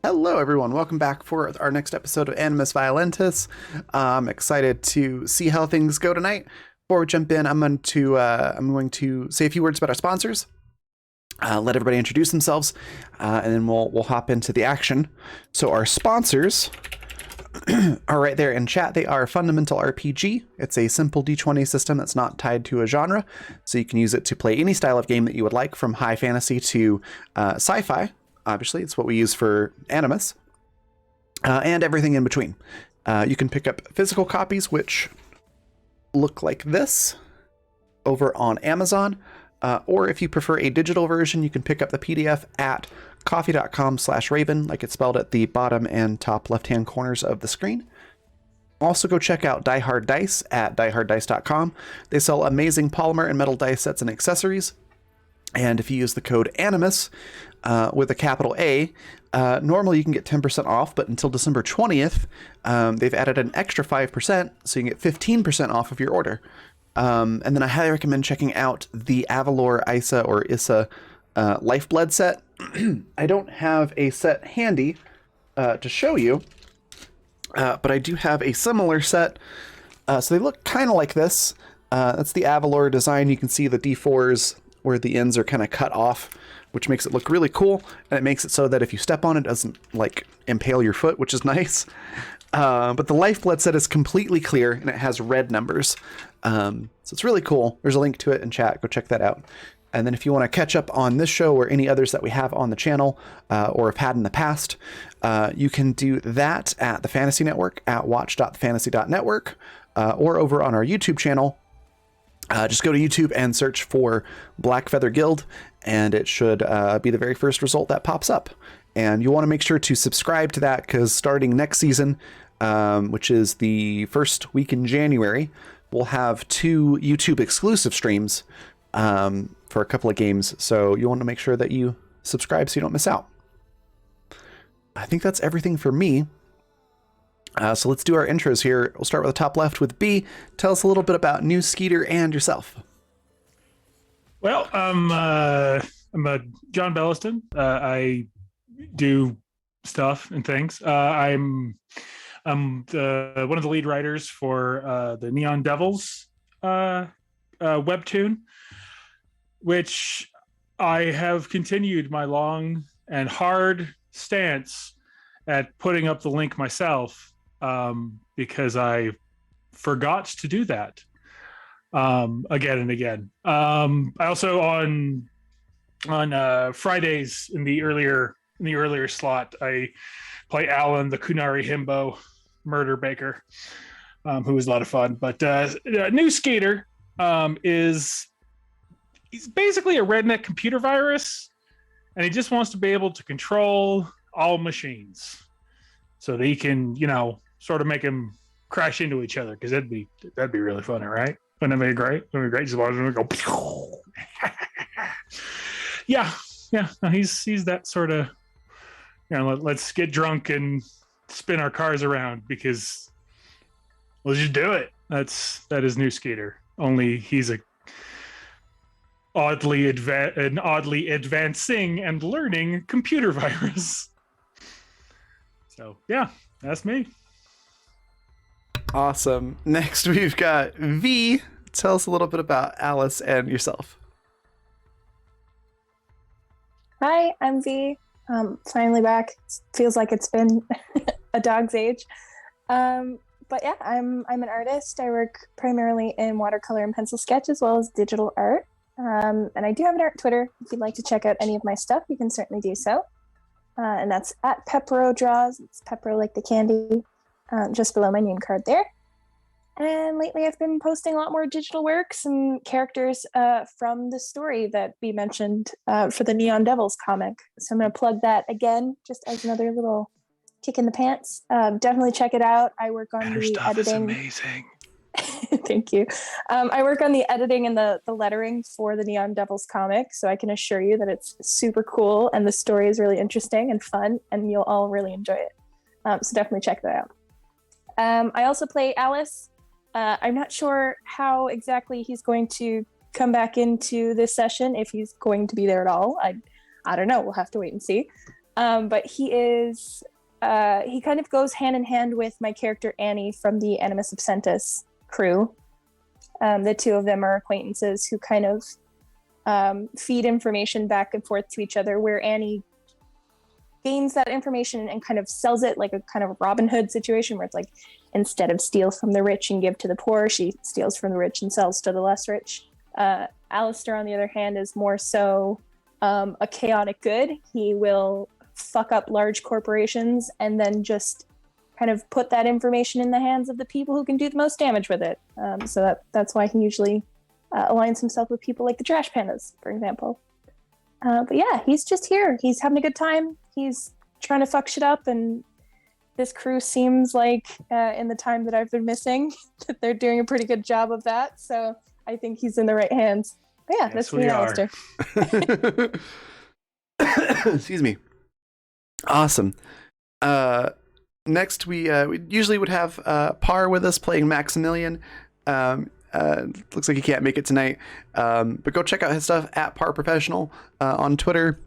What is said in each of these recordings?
Hello, everyone. Welcome back for our next episode of Animus Violentas. I'm excited to see how things go tonight. Before we jump in, I'm going to say a few words about our sponsors. Let everybody introduce themselves, and then we'll hop into the action. So our sponsors are right there in chat. They are Fundamental RPG. It's a simple D20 system that's not tied to a genre, so you can use it to play any style of game that you would like, from high fantasy to sci-fi. Obviously, it's what we use for Animus, and everything in between. You can pick up physical copies, which look like this, over on Amazon, or if you prefer a digital version, you can pick up the PDF at coffee.com/Raven, like it's spelled at the bottom and top left-hand corners of the screen. Also, go check out Die Hard Dice at dieharddice.com. They sell amazing polymer and metal dice sets and accessories. And if you use the code Animus with a capital A, normally you can get 10% off, but until December 20th, they've added an extra 5%, so you can get 15% off of your order. And then I highly recommend checking out the Avalor Isa or Issa Lifeblood set. I don't have a set handy to show you, but I do have a similar set. So they look kind of like this. That's the Avalor design. You can see the D4s where the ends are kind of cut off, which makes it look really cool, and it makes it so that if you step on it, it doesn't like impale your foot, which is nice. But the Lifeblood set is completely clear, and it has red numbers. So it's really cool. There's a link to it in chat. Go check that out. And then if you want to catch up on this show or any others that we have on the channel, or have had in the past, you can do that at the Fantasy Network at watch.thefantasy.network, or over on our YouTube channel. Just go to YouTube and search for Black Feather Guild, and it should be the very first result that pops up. And you want to make sure to subscribe to that, because starting next season, which is the first week in January, we'll have 2 YouTube exclusive streams for a couple of games. So you want to make sure that you subscribe so you don't miss out. I think that's everything for me. So let's do our intros here. We'll start with the top left with B. Tell us a little bit about New Skeeter and yourself. Well, I'm a John Belliston. I do stuff and things. I'm one of the lead writers for the Neon Devils webtoon, which I have continued my long and hard stance at putting up the link myself, because I forgot to do that again and again. I also on Fridays in the earlier slot, I play Alan, the Kunari Himbo murder baker, who was a lot of fun. But New Skater he's basically a redneck computer virus, and he just wants to be able to control all machines so that he can, sort of make them crash into each other, because that'd be really funny, right? Wouldn't that be great? Wouldn't it be great? Just watch them go. Yeah. No, he's that sort of, let's get drunk and spin our cars around, because let's just do it. That is New Skater. Only he's an oddly advancing and learning computer virus. So yeah, that's me. Awesome. Next, we've got V. Tell us a little bit about Alice and yourself. Hi, I'm V. Finally back. Feels like it's been a dog's age. But yeah, I'm an artist. I work primarily in watercolor and pencil sketch, as well as digital art. And I do have an art Twitter. If you'd like to check out any of my stuff, you can certainly do so. And that's at Pepero Draws. It's Pepero like the candy, just below my name card there. And lately I've been posting a lot more digital works and characters from the story that we mentioned for the Neon Devils comic. So I'm going to plug that again, just as another little kick in the pants. Definitely check it out. I work on the editing. Is amazing. Thank you. I work on the editing and the lettering for the Neon Devils comic, so I can assure you that it's super cool and the story is really interesting and fun, and you'll all really enjoy it. So definitely check that out. I also play Alice. I'm not sure how exactly he's going to come back into this session, if he's going to be there at all. I don't know. We'll have to wait and see. But he kind of goes hand in hand with my character Annie from the Animus Absentus crew. The two of them are acquaintances who kind of feed information back and forth to each other, where Annie gains that information and kind of sells it like a kind of Robin Hood situation, where it's like, instead of steal from the rich and give to the poor, she steals from the rich and sells to the less rich. Alistair, on the other hand, is more so a chaotic good. He will fuck up large corporations and then just kind of put that information in the hands of the people who can do the most damage with it. So that's why he usually aligns himself with people like the Trash Pandas, for example. But yeah, he's just here. He's having a good time. He's trying to fuck shit up, and this crew seems like, in the time that I've been missing, that they're doing a pretty good job of that. So I think he's in the right hands. But yeah, Yes, that's me, Alistair. Excuse me. Awesome. Next, we usually would have Par with us playing Maximilian. Looks like he can't make it tonight, but go check out his stuff at Par Professional on Twitter,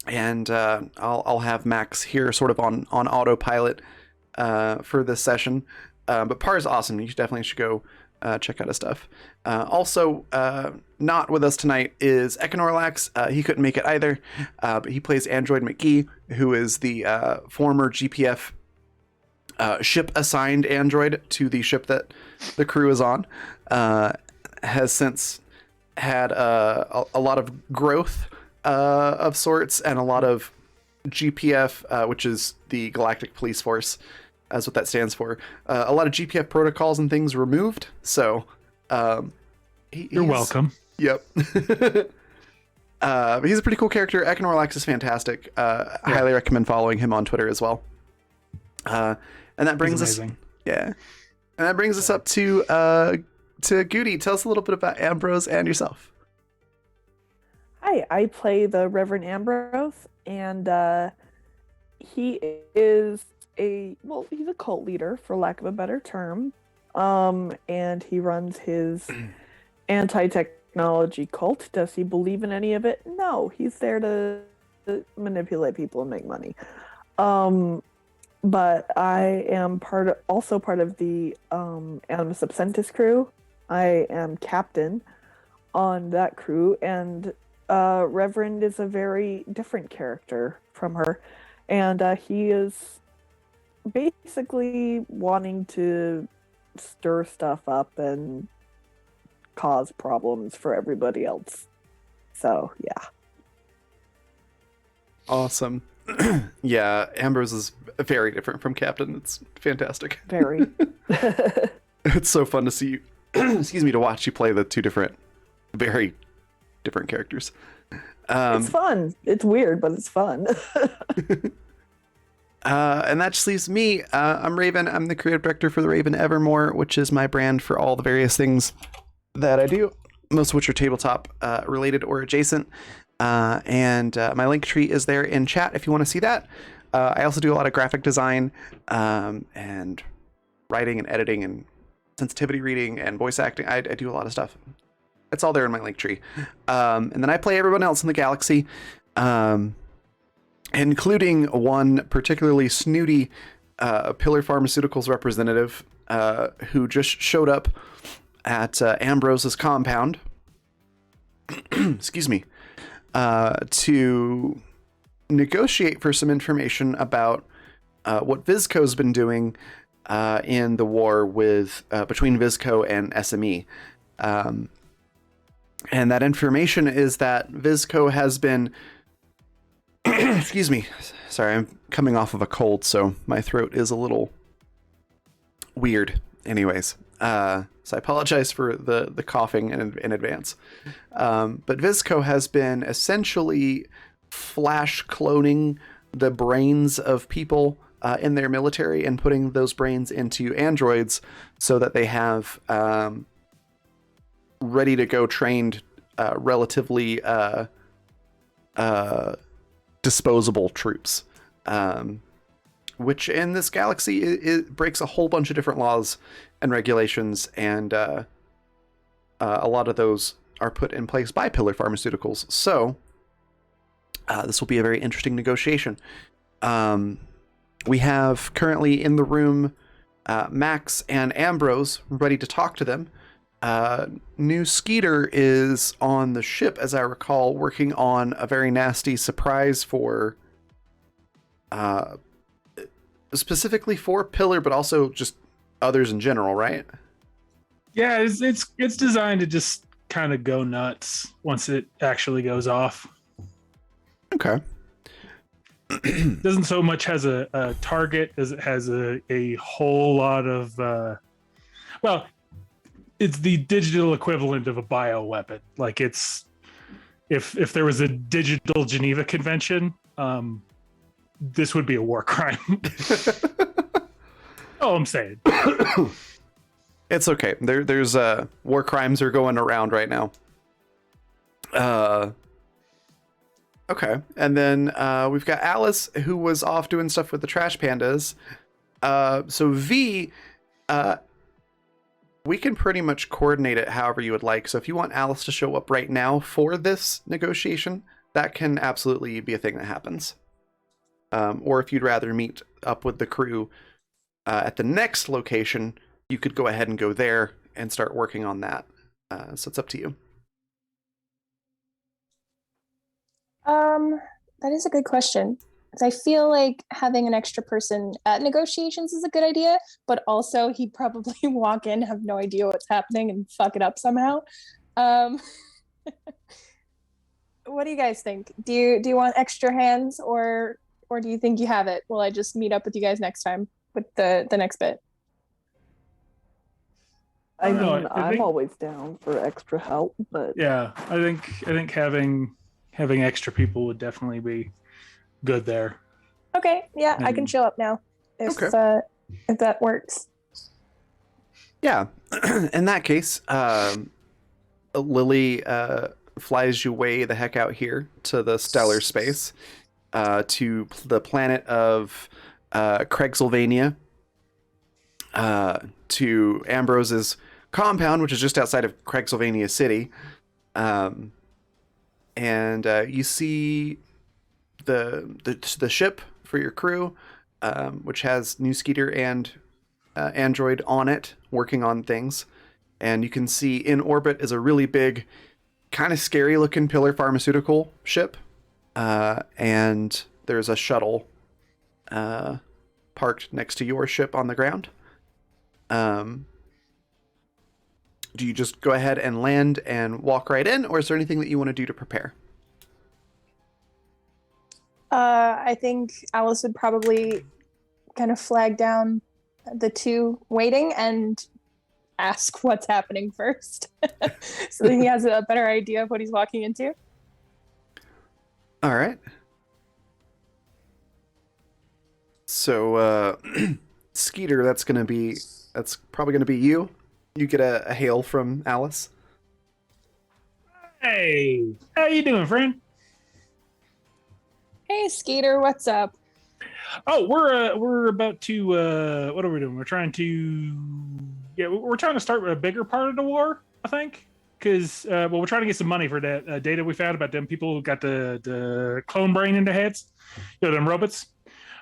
and I'll have Max here sort of on autopilot for this session. But Par is awesome. You definitely should go check out his stuff. Also, not with us tonight is Econorlax. He couldn't make it either, but he plays Android McGee, who is the former GPF ship assigned android to the ship that the crew is on. Has since had a lot of growth of sorts, and a lot of GPF, which is the Galactic Police Force, as what that stands for. A lot of GPF protocols and things removed. So You're welcome. Yep. But he's a pretty cool character. Econorlax is fantastic. Highly recommend following him on Twitter as well. And that brings us, yeah, and that brings us up to Goody. Tell us a little bit about Ambrose and yourself. Hi, I play the Reverend Ambrose, and he is he's a cult leader, for lack of a better term, and he runs his anti-technology cult. Does he believe in any of it? No, he's there to manipulate people and make money. But I am also part of the Animus Absentus crew. I am captain on that crew, and Reverend is a very different character from her, and he is basically wanting to stir stuff up and cause problems for everybody else. So, yeah. Awesome. Yeah, Ambrose is very different from Captain. It's fantastic. Very. It's so fun to see you, excuse me, to watch you play the two very different characters. It's fun. It's weird, but it's fun. And that just leaves me. I'm Raven. I'm the creative director for the Raven Evermore, which is my brand for all the various things that I do, most of which are tabletop related or adjacent. And my link tree is there in chat if you want to see that. I also do a lot of graphic design and writing and editing and sensitivity reading and voice acting. I do a lot of stuff. It's all there in my link tree. And then I play everyone else in the galaxy, including one particularly snooty Pillar Pharmaceuticals representative who just showed up at Ambrose's compound. Excuse me. To negotiate for some information about what Vizco's been doing in the war with between Vizco and SME. And that information is that Vizco has been excuse me, sorry, I'm coming off of a cold, so my throat is a little weird. Anyways, so I apologize for the coughing in advance. But Vizco has been essentially flash cloning the brains of people in their military and putting those brains into androids so that they have ready to go trained, relatively disposable troops. Which in this galaxy it breaks a whole bunch of different laws and regulations, and a lot of those are put in place by Pillar Pharmaceuticals. So This will be a very interesting negotiation. We have currently in the room Max and Ambrose ready to talk to them. New Skeeter is on the ship, as I recall, working on a very nasty surprise for specifically for Pillar, but also just others in general, right? Yeah, it's designed to just kind of go nuts once it actually goes off. Okay. Doesn't so much has a target as it has a whole lot of well, it's the digital equivalent of a bioweapon. Like it's if there was a digital Geneva Convention, this would be a war crime. All I'm saying. It's okay. There's war crimes are going around right now. Okay, and then we've got Alice, who was off doing stuff with the trash pandas. So V, we can pretty much coordinate it however you would like. So if you want Alice to show up right now for this negotiation, that can absolutely be a thing that happens. Or if you'd rather meet up with the crew at the next location, you could go ahead and go there and start working on that. So it's up to you. That is a good question. 'Cause I feel like having an extra person at negotiations is a good idea, but also he'd probably walk in, have no idea what's happening, and fuck it up somehow. What do you guys think? Do you want extra hands, or do you think you have it? Will I just meet up with you guys next time with the next bit? I mean, I I'm think- always down for extra help, but Yeah, I think having extra people would definitely be good there. Okay, yeah, I can show up now if that works. Yeah. In that case, Lily flies you way the heck out here to the stellar space, to the planet of Craigsylvania, to Ambrose's compound, which is just outside of Craigsylvania City. And you see the ship for your crew, which has New Skeeter and Android on it, working on things. And you can see in orbit is a really big, kind of scary looking Pillar Pharmaceutical ship. And there's a shuttle parked next to your ship on the ground. Do you just go ahead and land and walk right in, or is there anything that you want to do to prepare? I think Alice would probably kind of flag down the two waiting and ask what's happening first, so that he has a better idea of what he's walking into. All right. So, Skeeter, that's probably going to be you. You get a hail from Alice. Hey, how you doing, friend? Hey, Skeeter, what's up? Oh, we're about to what are we doing? We're trying to start a bigger part of the war, I think, because we're trying to get some money for that data we found about them people who got the clone brain in their heads, them robots.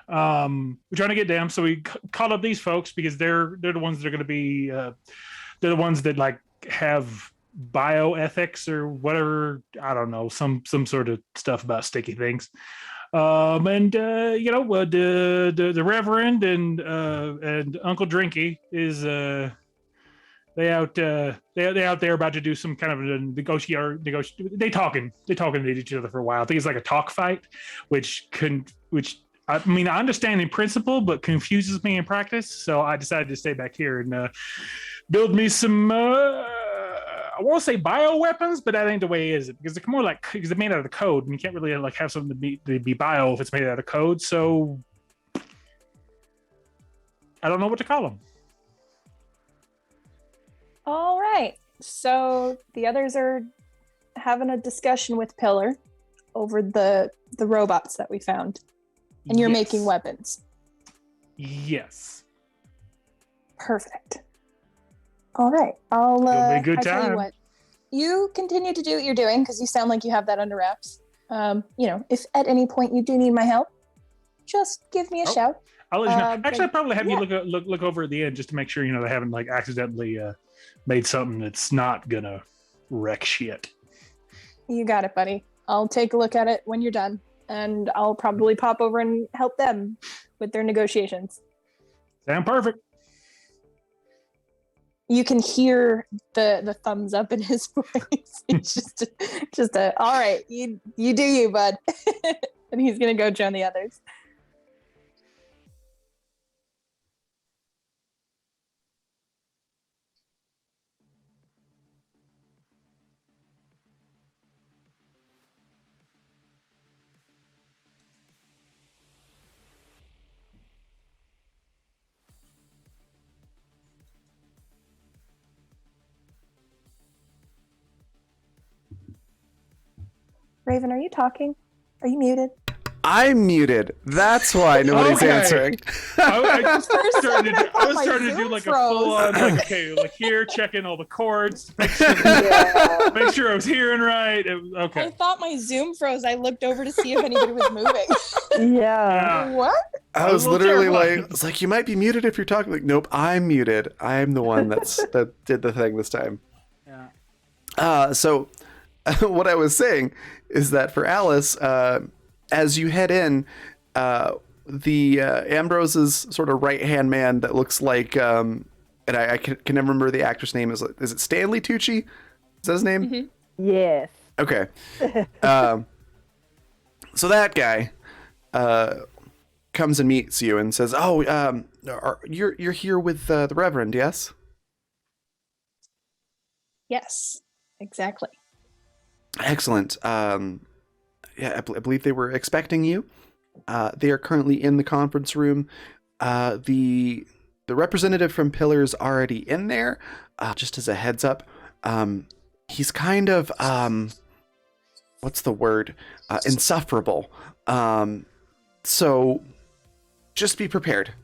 We're trying to get them, so we called up these folks because they're the ones that are going to be they're the ones that like have bioethics or whatever, I don't know, some sort of stuff about sticky things. The Reverend and Uncle Drinky is they out there about to do some kind of a negotiate. They talking to each other for a while. I think it's like a talk fight, which I mean, I understand in principle, but confuses me in practice. So I decided to stay back here and build me some. I won't say bioweapons, but that ain't the way is it, because they're more like, because they're made out of the code, and you can't really like have something to be bio if it's made out of code. So I don't know what to call them. All right. So the others are having a discussion with Pillar over the robots that we found, and you're making weapons. Yes. Perfect. All right. It'll be a good I'll tell you time. what. You continue to do what you're doing because you sound like you have that under wraps. If at any point you do need my help, just give me a shout. I'll let you know. Actually, I'd probably have yeah. you look over at the end just to make sure they haven't like accidentally made something that's not gonna wreck shit. You got it, buddy. I'll take a look at it when you're done, and I'll probably pop over and help them with their negotiations. Sound perfect. You can hear the thumbs up in his voice. It's just a all right, you do you, bud. And he's gonna go join the others. Raven, are you talking? Are you muted? I'm muted. That's why nobody's answering. I was starting to do like a full on, like here, check in all the chords, make sure I was hearing right. Okay. I thought my Zoom froze. I looked over to see if anybody was moving. Yeah. What? I was literally like, you might be muted if you're talking. Like, nope, I'm muted. I'm the one that did the thing this time. Yeah. So what I was saying is that for Alice, as you head in, the Ambrose's sort of right-hand man that looks like, and I can never remember the actor's name. Is it Stanley Tucci? Is that his name? Mm-hmm. Yes. Okay. So that guy comes and meets you and says, "Oh, you're here with the Reverend, yes?" Yes, exactly. Excellent. Yeah, I believe they were expecting you. They are currently in the conference room. The representative from Pillar's already in there. Just as a heads up, he's kind of what's the word? Insufferable. So just be prepared.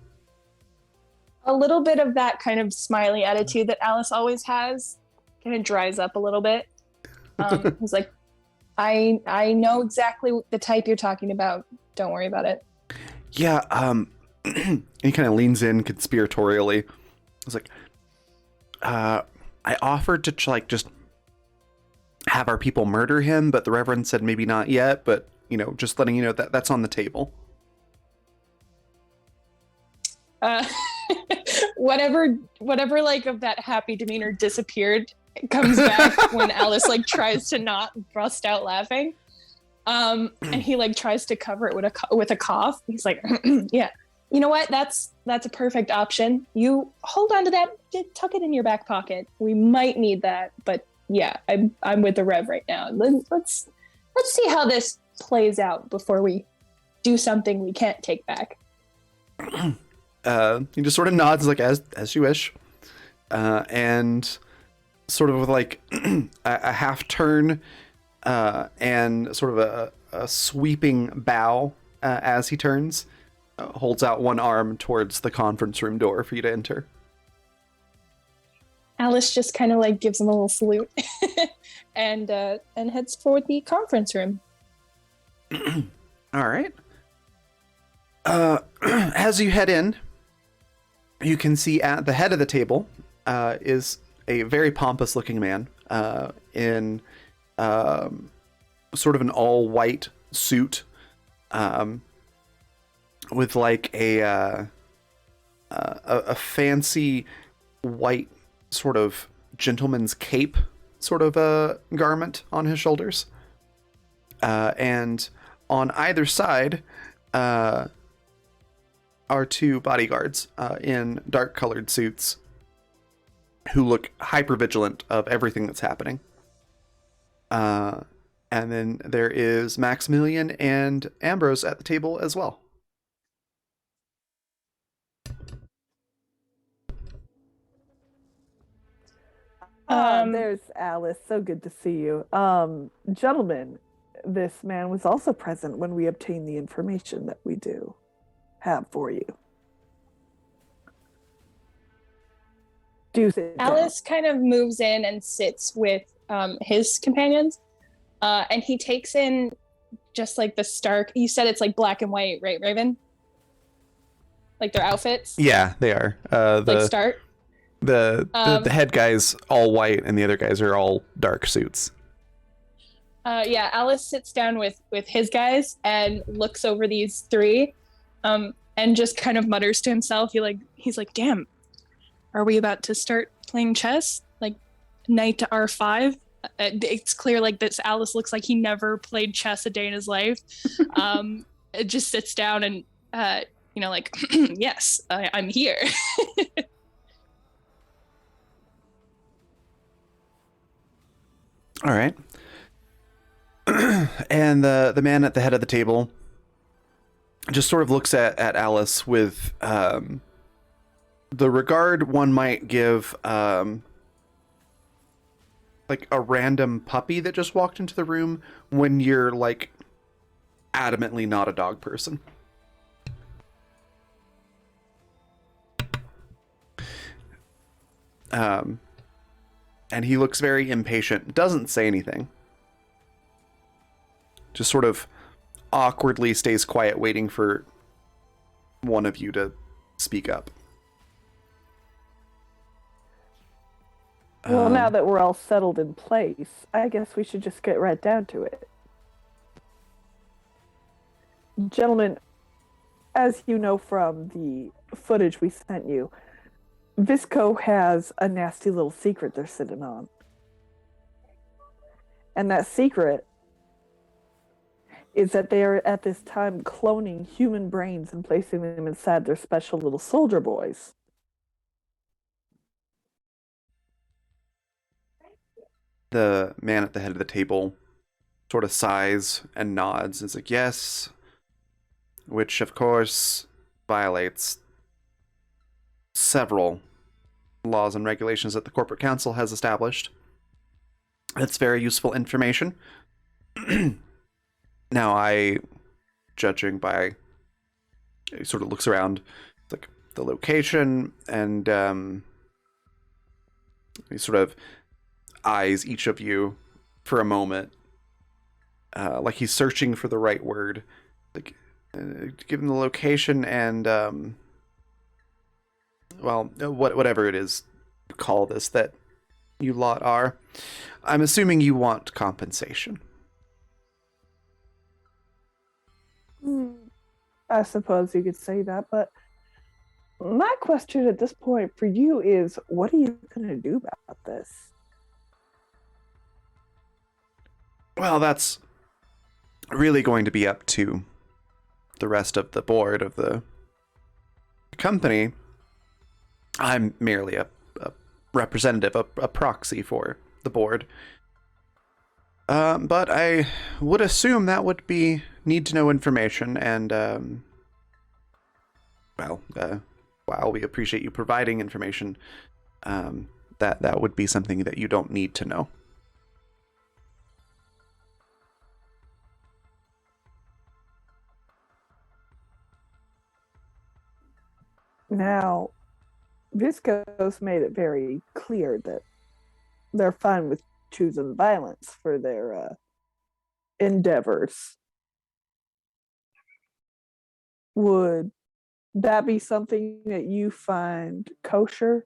A little bit of that kind of smiley attitude that Alice always has kind of dries up a little bit. He's like, I know exactly the type you're talking about. Don't worry about it. Yeah, he kind of leans in conspiratorially. He's like, I offered to just have our people murder him, but the Reverend said maybe not yet, but just letting you know that that's on the table. Whatever like of that happy demeanor disappeared, it comes back when Alice tries to not bust out laughing. And he tries to cover it with a cough. He's like, yeah, you know what? That's a perfect option. You hold on to that, tuck it in your back pocket. We might need that, but yeah, I'm with the Rev right now. Let's see how this plays out before we do something we can't take back. He just sort of nods as you wish, and sort of with a half turn and sort of a sweeping bow as he turns, holds out one arm towards the conference room door for you to enter. Alice just kind of gives him a little salute and heads for the conference room. All right. As you head in, you can see at the head of the table is a very pompous looking man in sort of an all white suit with a fancy white sort of gentleman's cape sort of a garment on his shoulders. And on either side are two bodyguards in dark colored suits who look hyper vigilant of everything that's happening. And then there is Maximilian and Ambrose at the table as well. There's Alice. So good to see you. Gentlemen, this man was also present when we obtained the information that we do have for you. Alice kind of moves in and sits with his companions, and he takes in just like the stark. You said it's like black and white, right, Raven? Like their outfits. Yeah, they are. Like stark. The head guy's all white, and the other guys are all dark suits. Yeah, Alice sits down with his guys and looks over these three, and just kind of mutters to himself. He's like, "Damn, are we about to start playing chess? Like, knight to R5?" It's clear like this. Alice looks like he never played chess a day in his life. It just sits down and like, yes, I'm here. All right. And the man at the head of the table just sort of looks at Alice with the regard one might give like a random puppy that just walked into the room when you're like adamantly not a dog person. And he looks very impatient, doesn't say anything. Just sort of awkwardly stays quiet, waiting for one of you to speak up. Well, now that we're all settled in place, I guess we should just get right down to it. Gentlemen, as you know from the footage we sent you, Visco has a nasty little secret they're sitting on. And that secret is that they are at this time cloning human brains and placing them inside their special little soldier boys. The man at the head of the table sort of sighs and nods. It's like, yes, which of course violates several laws and regulations that the corporate council has established. It's very useful information. Now, judging by, he sort of looks around, like the location, and he sort of eyes each of you for a moment, like he's searching for the right word. Like, give him the location and whatever it is you call this that you lot are. I'm assuming you want compensation. I suppose you could say that, but my question at this point for you is, what are you going to do about this? Well, that's really going to be up to the rest of the board of the company. I'm merely a representative, a proxy for the board. But I would assume that would be need to know information, and while we appreciate you providing information, that would be something that you don't need to know. Now, Visco's made it very clear that they're fine with choosing violence for their endeavors. Would that be something that you find kosher?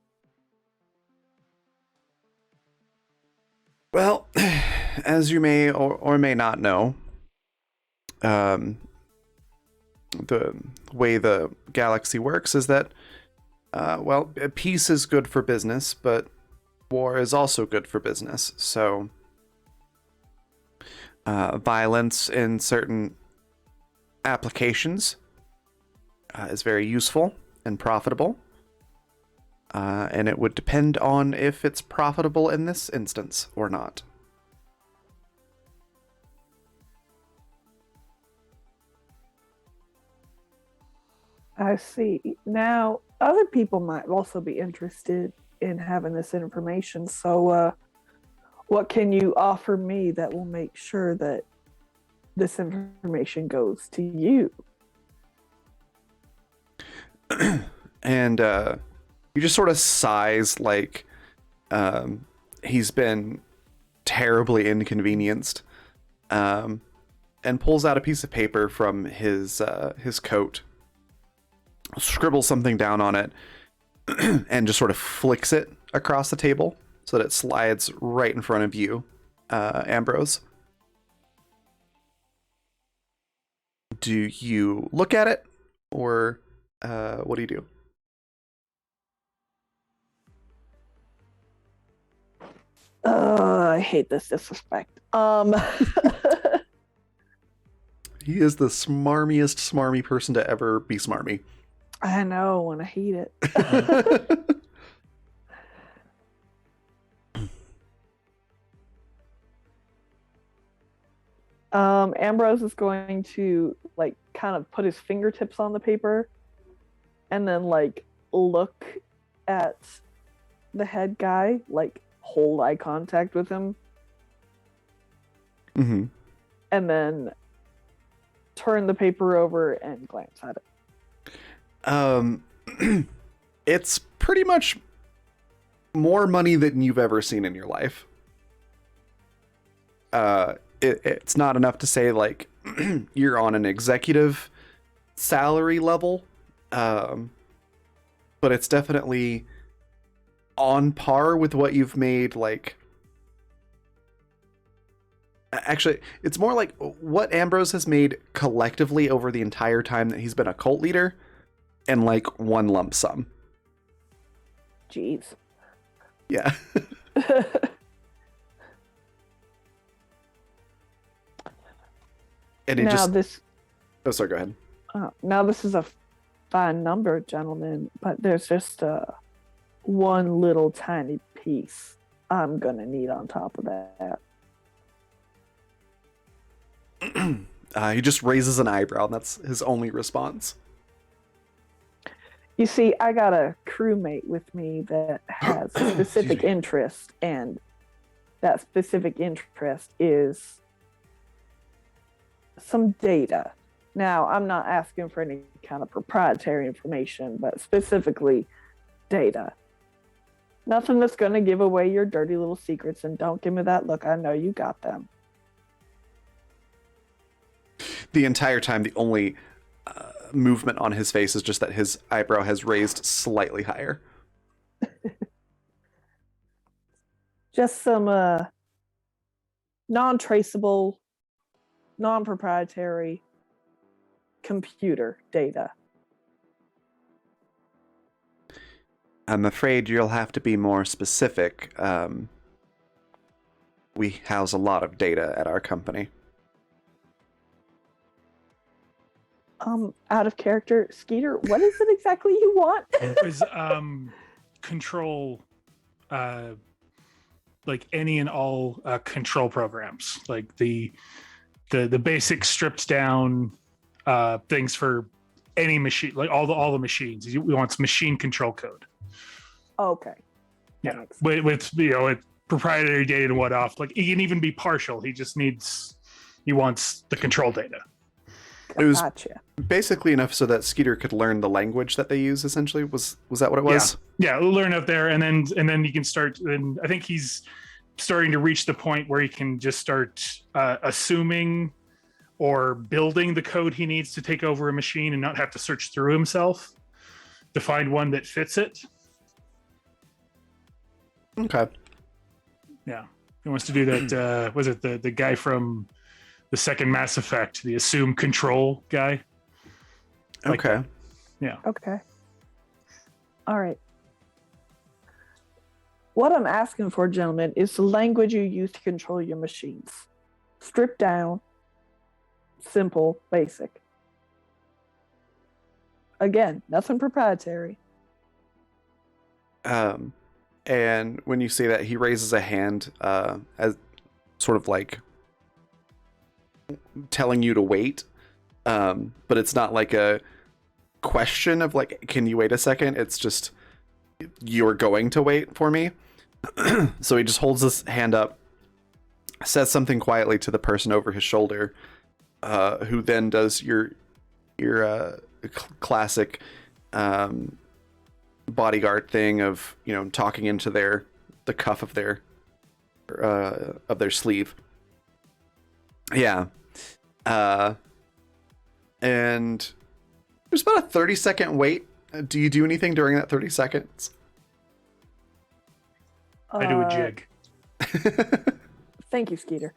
Well, as you may or may not know, the way the galaxy works is that, peace is good for business, but war is also good for business. So, violence in certain applications is very useful and profitable. And it would depend on if it's profitable in this instance or not. I see. Now, other people might also be interested in having this information. So, what can you offer me that will make sure that this information goes to you? And he just sort of sighs like he's been terribly inconvenienced. and pulls out a piece of paper from his coat, scribbles something down on it, and just sort of flicks it across the table so that it slides right in front of you, Ambrose. Do you look at it, or what do you do? I hate this disrespect. He is the smarmiest smarmy person to ever be smarmy. I know, and I hate it. Ambrose is going to like kind of put his fingertips on the paper and then like look at the head guy, like hold eye contact with him, Mm-hmm. and then turn the paper over and glance at it. It's pretty much more money than you've ever seen in your life. It's not enough to say like you're on an executive salary level, but it's definitely on par with what you've made. Like, actually, it's more like what Ambrose has made collectively over the entire time that he's been a cult leader, and like one lump sum. Jeez. Yeah. And it now just. this Oh, sorry. Go ahead. now this is a fine number, gentlemen, but there's just one little tiny piece I'm gonna need on top of that. He just raises an eyebrow, and that's his only response. You see, I got a crewmate with me that has a specific interest, and that specific interest is some data. Now, I'm not asking for any kind of proprietary information, but specifically data. Nothing that's going to give away your dirty little secrets, and don't give me that look. I know you got them. The entire time, the only movement on his face is just that his eyebrow has raised slightly higher. Just some non-traceable, non-proprietary computer data. I'm afraid you'll have to be more specific. We house a lot of data at our company. Out of character, Skeeter, what is it exactly you want? Is control like any and all control programs, like the basic stripped down things for any machine, like all the machines. He wants machine control code. Okay. That Yeah, makes sense. with with proprietary data and whatnot. Like he can even be partial. He wants the control data. It was Gotcha. basically enough so that Skeeter could learn the language that they use, essentially. Was that what it was? Yeah, we'll learn up there, and then you can start. And I think he's starting to reach the point where he can just start assuming or building the code he needs to take over a machine and not have to search through himself to find one that fits it. Okay. Yeah, he wants to do that. Was it the guy from the second Mass Effect, the assume control guy? Like Okay. Yeah. Okay. All right. What I'm asking for, gentlemen, is the language you use to control your machines. Stripped down, simple, basic. Again, nothing proprietary. And when you say that, he raises a hand as sort of like telling you to wait. But it's not like a question of like, can you wait a second? It's just, you're going to wait for me. So he just holds his hand up, says something quietly to the person over his shoulder, who then does your classic bodyguard thing of, you know, talking into the cuff of their sleeve. Yeah. And there's about a 30-second wait. Do you do anything during that 30 seconds? I do a jig. Thank you, Skeeter.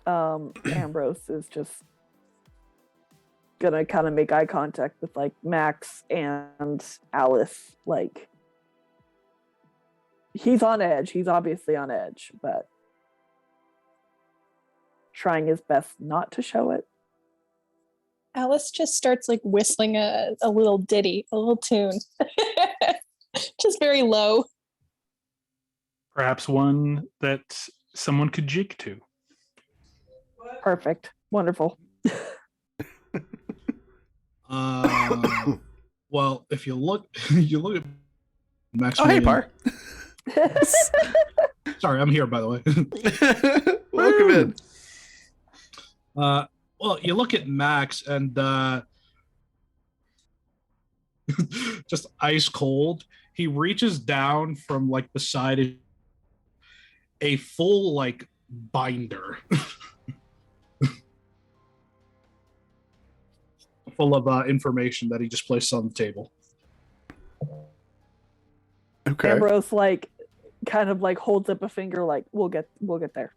Ambrose is just gonna kind of make eye contact with like Max and Alice. Like, he's on edge. He's obviously on edge, but trying his best not to show it. Alice just starts like whistling a little ditty, a little tune, just very low. Perhaps one that someone could jig to. Perfect. Wonderful. Well, if you look, you look at Oh, hey, Maximilian. Par. Sorry, I'm here, by the way. Welcome in. Well, you look at Max and just ice cold. He reaches down from like beside a full like binder full of information that he just placed on the table. Okay. Ambrose like kind of like holds up a finger like we'll get there.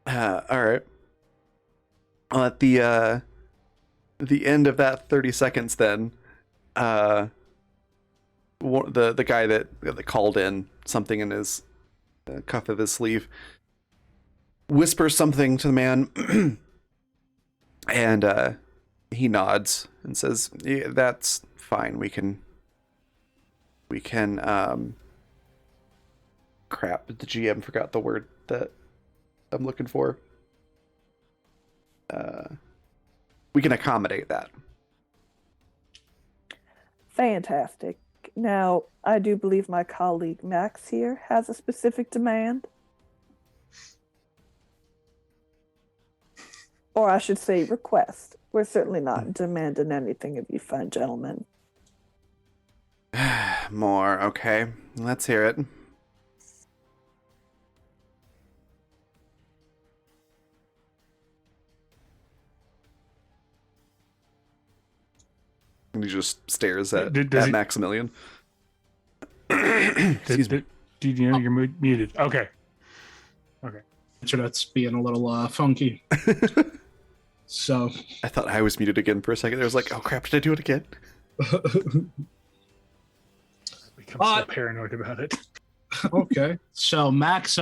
All right. Well, at the end of that 30 seconds, then, the guy that called in something in his cuff of his sleeve whispers something to the man, and he nods and says, "Yeah, that's fine. We can. Crap! The GM forgot the word that I'm looking for. We can accommodate that." Fantastic. Now, I do believe my colleague Max here has a specific demand. Or I should say request. We're certainly not demanding anything of you fine gentlemen. More, okay. Let's hear it. And he just stares at Maximilian. Excuse me. Do you know you're muted? Okay. Internet's being a little funky. So I thought I was muted again for a second. I was like, oh crap, did I do it again? Become so paranoid about it. Okay. So Max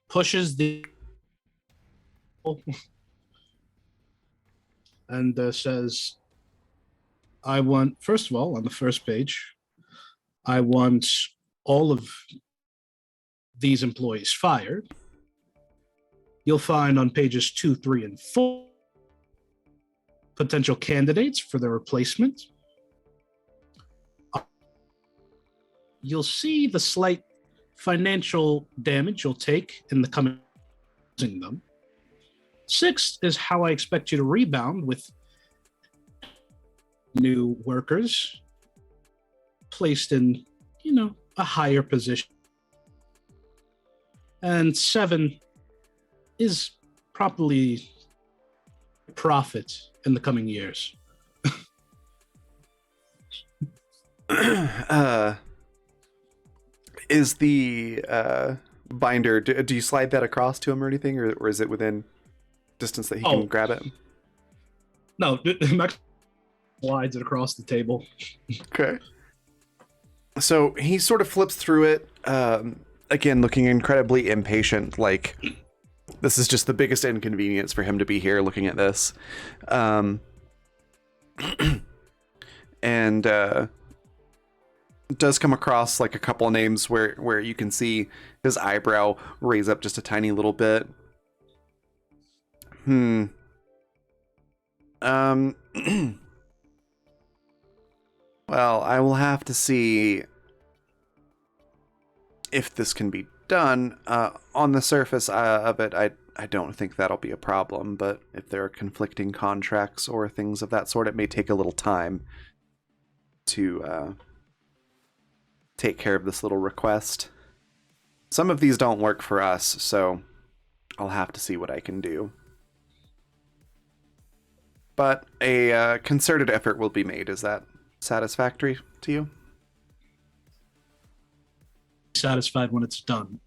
pushes the and says, I want, first of all, on the first page, I want all of these employees fired. You'll find on pages 2, 3, and 4 potential candidates for their replacement. You'll see the slight financial damage you'll take in the coming using them. 6 is how I expect you to rebound with new workers placed in, a higher position. And 7 is probably profit in the coming years. Is the binder, do you slide that across to him or anything, or is it within distance that he can grab it? No, Max slides it across the table. Okay. So he sort of flips through it, again, looking incredibly impatient, like this is just the biggest inconvenience for him to be here looking at this. And does come across like a couple of names where you can see his eyebrow raise up just a tiny little bit. Well, I will have to see if this can be done. On the surface of it, I don't think that'll be a problem, but if there are conflicting contracts or things of that sort, it may take a little time to take care of this little request. Some of these don't work for us, so I'll have to see what I can do. But a concerted effort will be made. Is that satisfactory to you? Satisfied when it's done.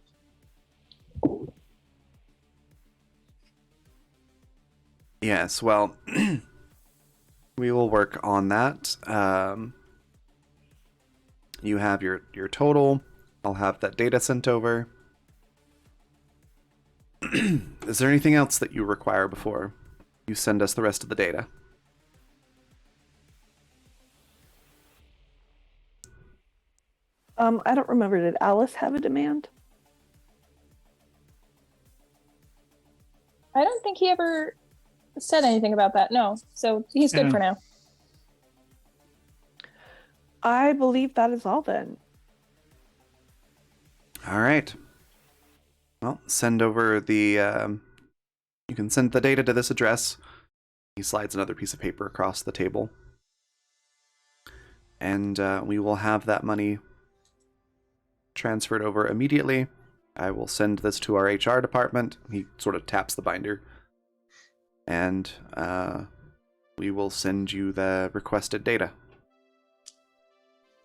Yes, well, we will work on that. You have your total. I'll have that data sent over. Is there anything else that you require before you send us the rest of the data? I don't remember. Did Alice have a demand? I don't think he ever said anything about that. No, so he's good for now. I believe that is all then. All right. Well, send over the... you can send the data to this address. He slides another piece of paper across the table. And we will have that money transferred over immediately. I will send this to our HR department. He sort of taps the binder. And we will send you the requested data.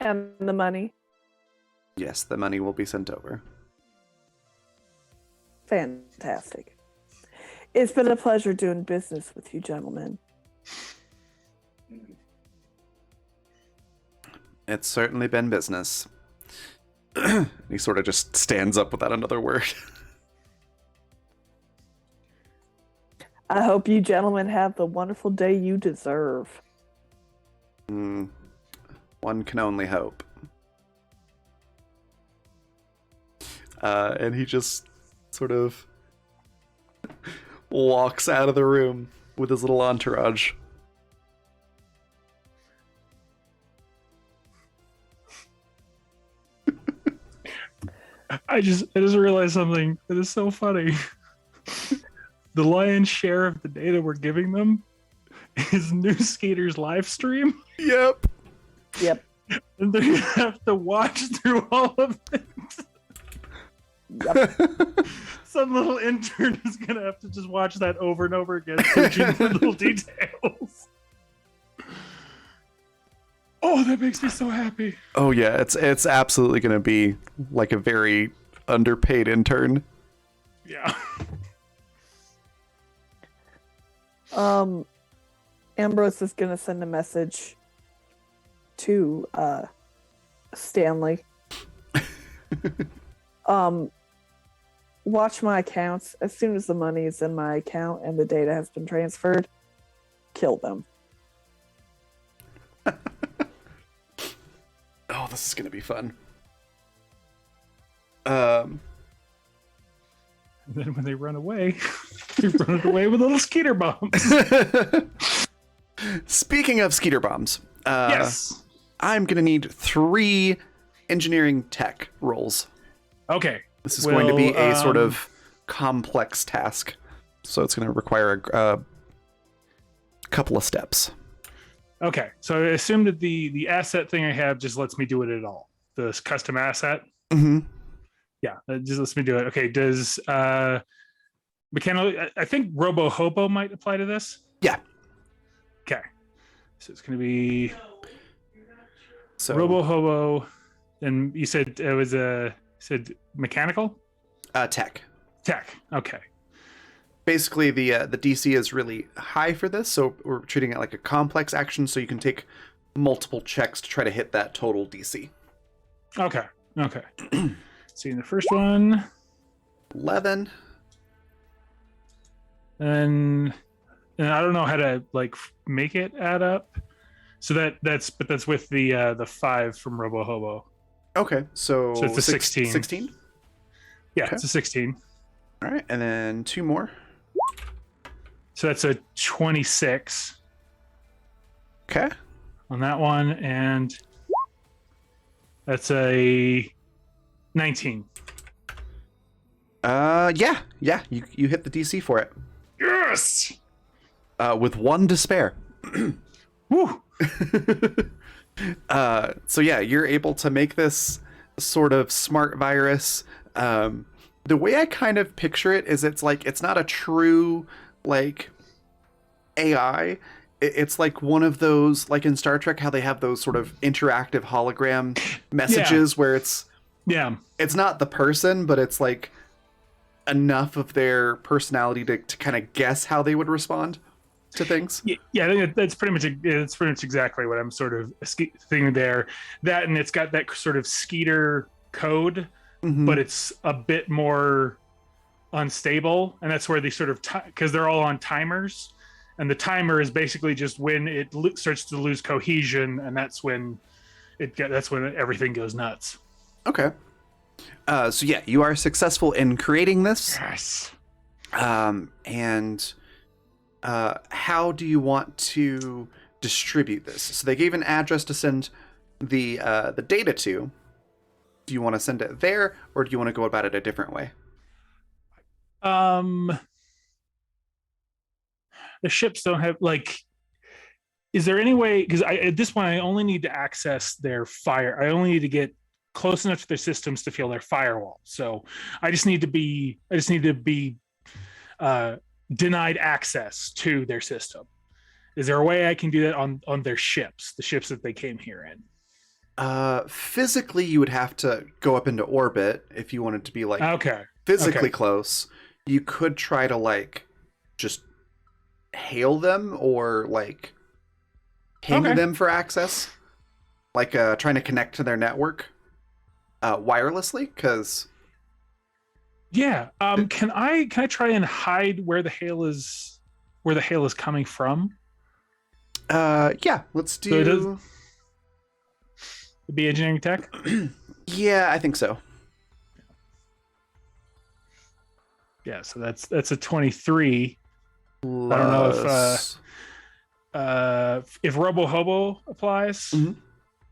And the money. Yes, the money will be sent over. Fantastic. It's been a pleasure doing business with you, gentlemen. It's certainly been business. He sort of just stands up without another word. I hope you gentlemen have the wonderful day you deserve. One can only hope. And he just sort of walks out of the room with his little entourage. I just realized something that is so funny. The lion's share of the data we're giving them is New Skater's live stream. Yep. And they're gonna have to watch through all of it. Yep. Some little intern is gonna have to just watch that over and over again, searching for little details. Oh, that makes me so happy. Oh yeah, it's absolutely going to be like a very underpaid intern. Yeah. Ambrose is gonna send a message to Stanley. Watch my accounts. As soon as the money is in my account and the data has been transferred, kill them. Oh, this is going to be fun. And then when they run away, they run away with little skeeter bombs. Speaking of skeeter bombs, Yes. I'm going to need 3 engineering tech rolls. Okay. This is going to be a sort of complex task, so it's going to require a couple of steps. Okay. So I assume that the asset thing I have just lets me do it at all. The custom asset. Mm-hmm. Yeah, that just lets me do it. Okay. Does mechanical? I think Robo Hobo might apply to this. Yeah. Okay. So it's going to be So Robo Hobo, and you said it was said mechanical. tech. Tech. Okay. Basically, the DC is really high for this, so we're treating it like a complex action, so you can take multiple checks to try to hit that total DC. Okay. Okay. See, in the first one, 11. and I don't know how to like make it add up. So that's with the 5 from Robo Hobo. Okay, so So it's a 16. 16? Yeah, Okay. it's a 16. All right, and then 2 more. So that's a 26 Okay. on that one, and that's a 19. Yeah, you hit the DC for it. Yes. With 1 to spare. Woo. So yeah, you're able to make this sort of smart virus. The way I kind of picture it is it's like it's not a true like AI. It's like one of those, like in Star Trek, how they have those sort of interactive hologram messages where it's not the person, but it's like enough of their personality to kind of guess how they would respond to things. Yeah, I think that's pretty much exactly what I'm sort of thinking there. That, and it's got that sort of Skeeter code, but it's a bit more unstable, and that's where they sort of because they're all on timers, and the timer is basically just when it starts to lose cohesion, and that's when everything goes nuts. Okay. So yeah, you are successful in creating this. Yes. And how do you want to distribute this? So they gave an address to send the data to. Do you want to send it there, or do you want to go about it a different way? The ships don't have is there any way, because at this point I only need to access their fire. I only need to get close enough to their systems to feel their firewall. So I just need to be denied access to their system. Is there a way I can do that on their ships, the ships that they came here in? Physically, you would have to go up into orbit if you wanted to be physically close. You could try to just hail them or ping them for access, trying to connect to their network wirelessly. Because can I try and hide where the hail is coming from? Let's do. So it'd be engineering tech. Yeah, I think so. Yeah, so that's a 23. Plus... I don't know if Robo Hobo applies. And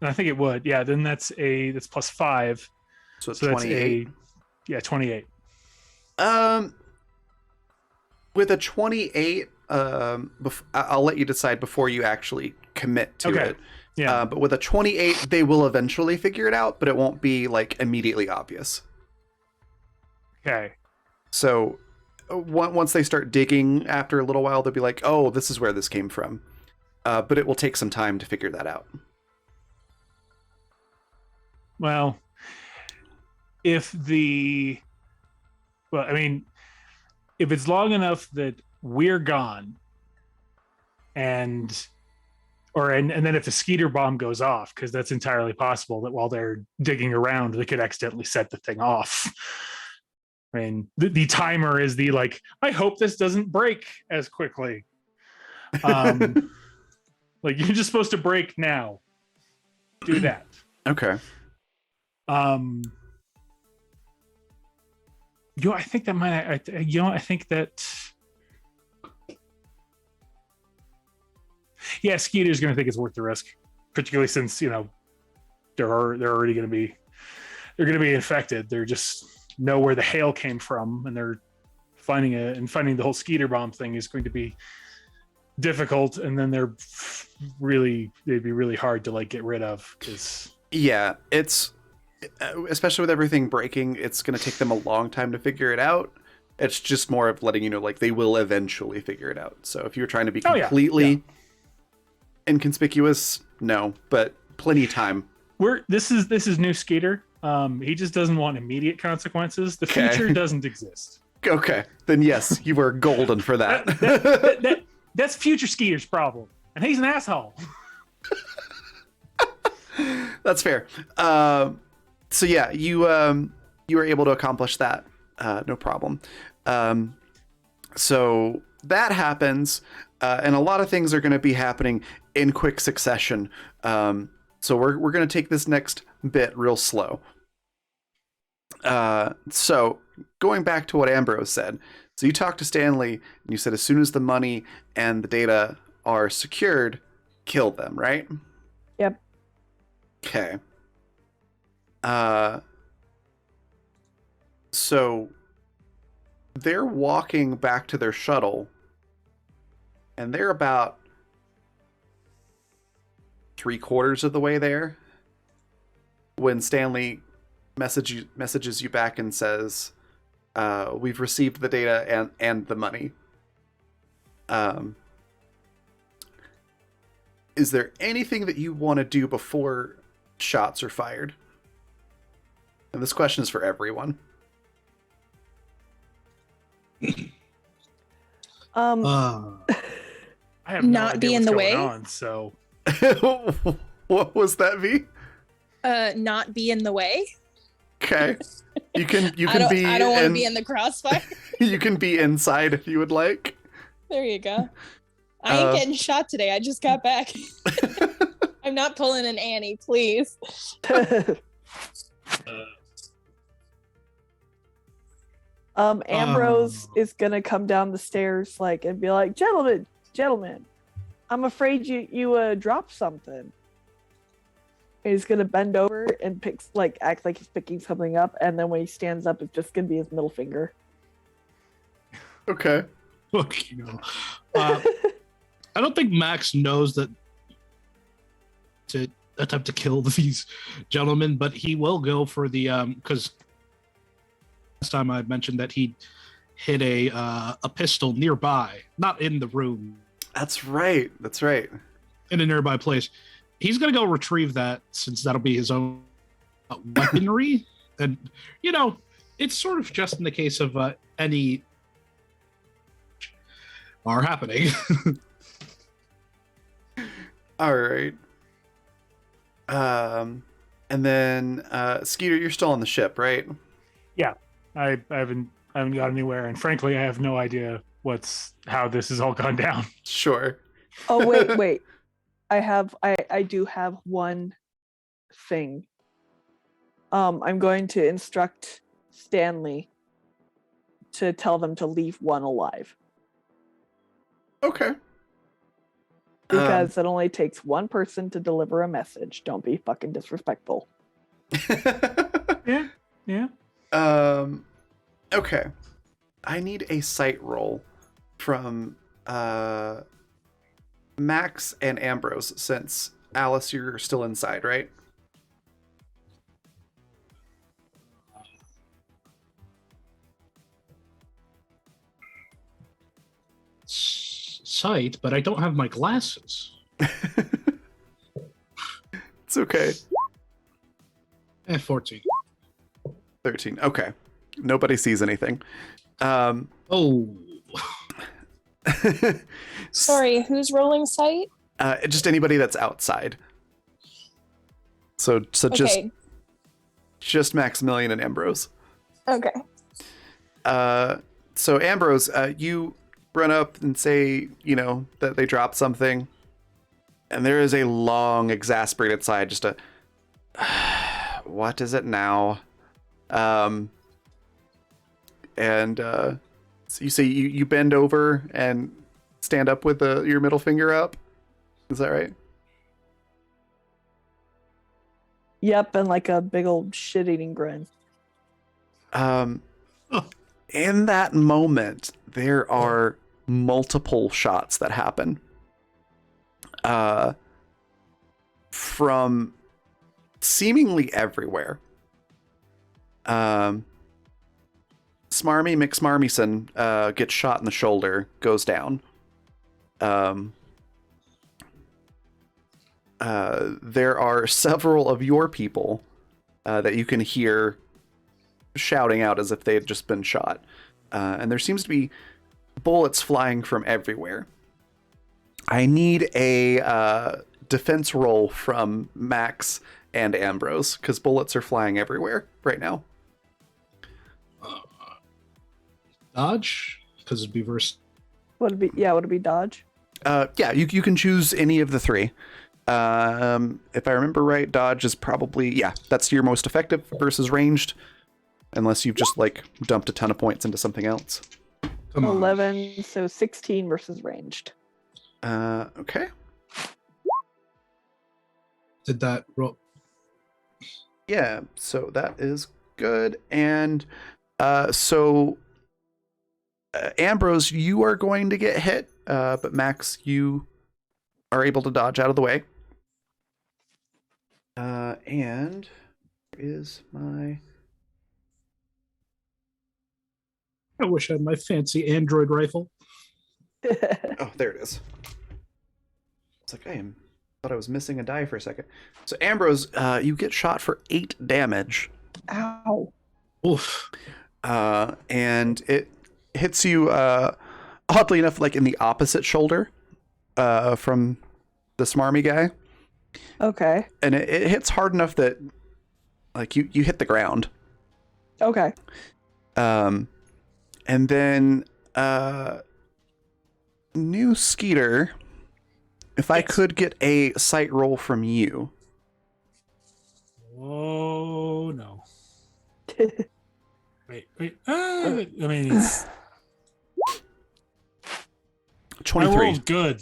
I think it would. Yeah, then that's plus 5. So 28. That's 28. With a 28, I'll let you decide before you actually commit to it. Yeah. But with a 28, they will eventually figure it out, but it won't be immediately obvious. Okay. So once they start digging after a little while, they'll be like, oh, this is where this came from. But it will take some time to figure that out. Well, if it's long enough that we're gone and then if the Skeeter bomb goes off, because that's entirely possible that while they're digging around, they could accidentally set the thing off. I mean, the timer is I hope this doesn't break as quickly. You're just supposed to break now. Do that. Okay. I think that might. I think that. Yeah, Skeeter's going to think it's worth the risk, particularly since they're already going to be infected. They're just know where the hail came from, and they're finding the whole Skeeter bomb thing is going to be difficult, and then they'd be really hard to get rid of. It's especially with everything breaking, it's going to take them a long time to figure it out. It's just more of letting you know they will eventually figure it out. So if you're trying to be completely inconspicuous, no, but plenty of time. This is new Skeeter. He just doesn't want immediate consequences. The future doesn't exist. Okay, then yes, you were golden for that. That's future Skeeter's problem, and he's an asshole. That's fair. So yeah, you were able to accomplish that, no problem. So that happens, and a lot of things are going to be happening in quick succession. So we're going to take this next bit real slow. So going back to what Ambrose said, so you talked to Stanley and you said as soon as the money and the data are secured, kill them, right? Yep. Okay. So they're walking back to their shuttle, and they're about 3/4 of the way there when Stanley messages you back and says, "We've received the data and the money." Is there anything that you want to do before shots are fired? And this question is for everyone. Um, I have no Not idea be in what's the going way? on, so What was that, V? Not be in the way. Okay. You can I don't want to be in the crossfire. You can be inside if you would like. There you go. I ain't getting shot today. I just got back. I'm not pulling an Annie, please. Ambrose is gonna come down the stairs and be like, gentlemen, I'm afraid you dropped something. And he's gonna bend over and act like he's picking something up, and then when he stands up, it's just gonna be his middle finger. Okay. Look, I don't think Max knows that to attempt to kill these gentlemen, but he will go for the because last time I mentioned that he hid a pistol nearby, not in the room. That's right. In a nearby place. He's gonna go retrieve that, since that'll be his own weaponry. And it's sort of just in the case of any are happening. All right. And then Skeeter, you're still on the ship, right? I haven't got anywhere, and frankly, I have no idea how this has all gone down. Sure. Oh wait. I do have one thing. I'm going to instruct Stanley to tell them to leave one alive. Okay. Because it only takes one person to deliver a message. Don't be fucking disrespectful. Yeah. Okay. I need a sight roll from Max and Ambrose, since Alice, you're still inside, right? Sight, but I don't have my glasses. It's okay. 14. 13. Okay. Nobody sees anything. Oh. Sorry, who's rolling sight? Just anybody that's outside. So Okay. just Maximilian and Ambrose. Okay. So Ambrose, you run up and say, that they dropped something, and there is a long, exasperated sigh, just a, what is it now? So you say you bend over and stand up with your middle finger up. Is that right? Yep, and a big old shit-eating grin. In that moment, there are multiple shots that happen. From seemingly everywhere. Smarmy McSmarmyson gets shot in the shoulder, goes down. There are several of your people that you can hear shouting out as if they had just been shot. And there seems to be bullets flying from everywhere. I need a defense roll from Max and Ambrose, because bullets are flying everywhere right now. Dodge? Because it'd be verse. Would it be dodge? Yeah, you can choose any of the three. If I remember right, dodge is probably, that's your most effective versus ranged, unless you've just dumped a ton of points into something else. Come on. 11, so 16 versus ranged. Okay. Did that roll? Yeah, so that is good. And so Ambrose, you are going to get hit, but Max, you are able to dodge out of the way. And is my... I wish I had my fancy Android rifle. Oh, there it is. It's like, thought I was missing a die for a second. So Ambrose, you get shot for 8 damage. Ow. Oof. And it hits you, oddly enough, like in the opposite shoulder from the smarmy guy. Okay. And it hits hard enough that, like, you hit the ground. Okay. And then, new Skeeter, if I could get a sight roll from you. Oh no. Wait. I mean, it's 23. my roll's good.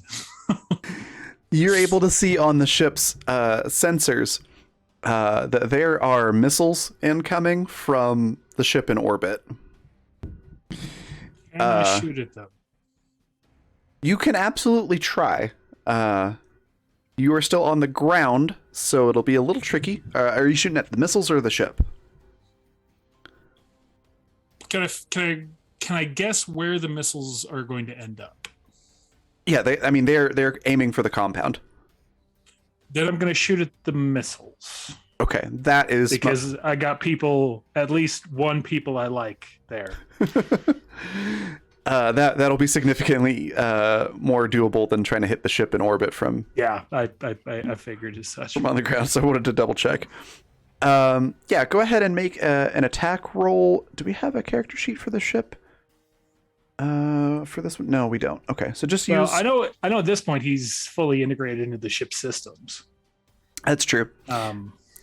You're able to see on the ship's sensors that there are missiles incoming from the ship in orbit. Can I shoot at them? You can absolutely try. You are still on the ground, so it'll be a little tricky. Are you shooting at the missiles or the ship? Can I guess where the missiles are going to end up? Yeah, they're aiming for the compound. Then I'm going to shoot at the missiles Okay, that is because I got at least one people I like there. that'll be significantly more doable than trying to hit the ship in orbit from Yeah, I figured as such. on the ground. So I wanted to double check. Yeah, go ahead and make an attack roll. Do we have a character sheet for the ship? For this one, no, we don't. Okay, so just use. Well, I know at this point he's fully integrated into the ship's systems. That's true.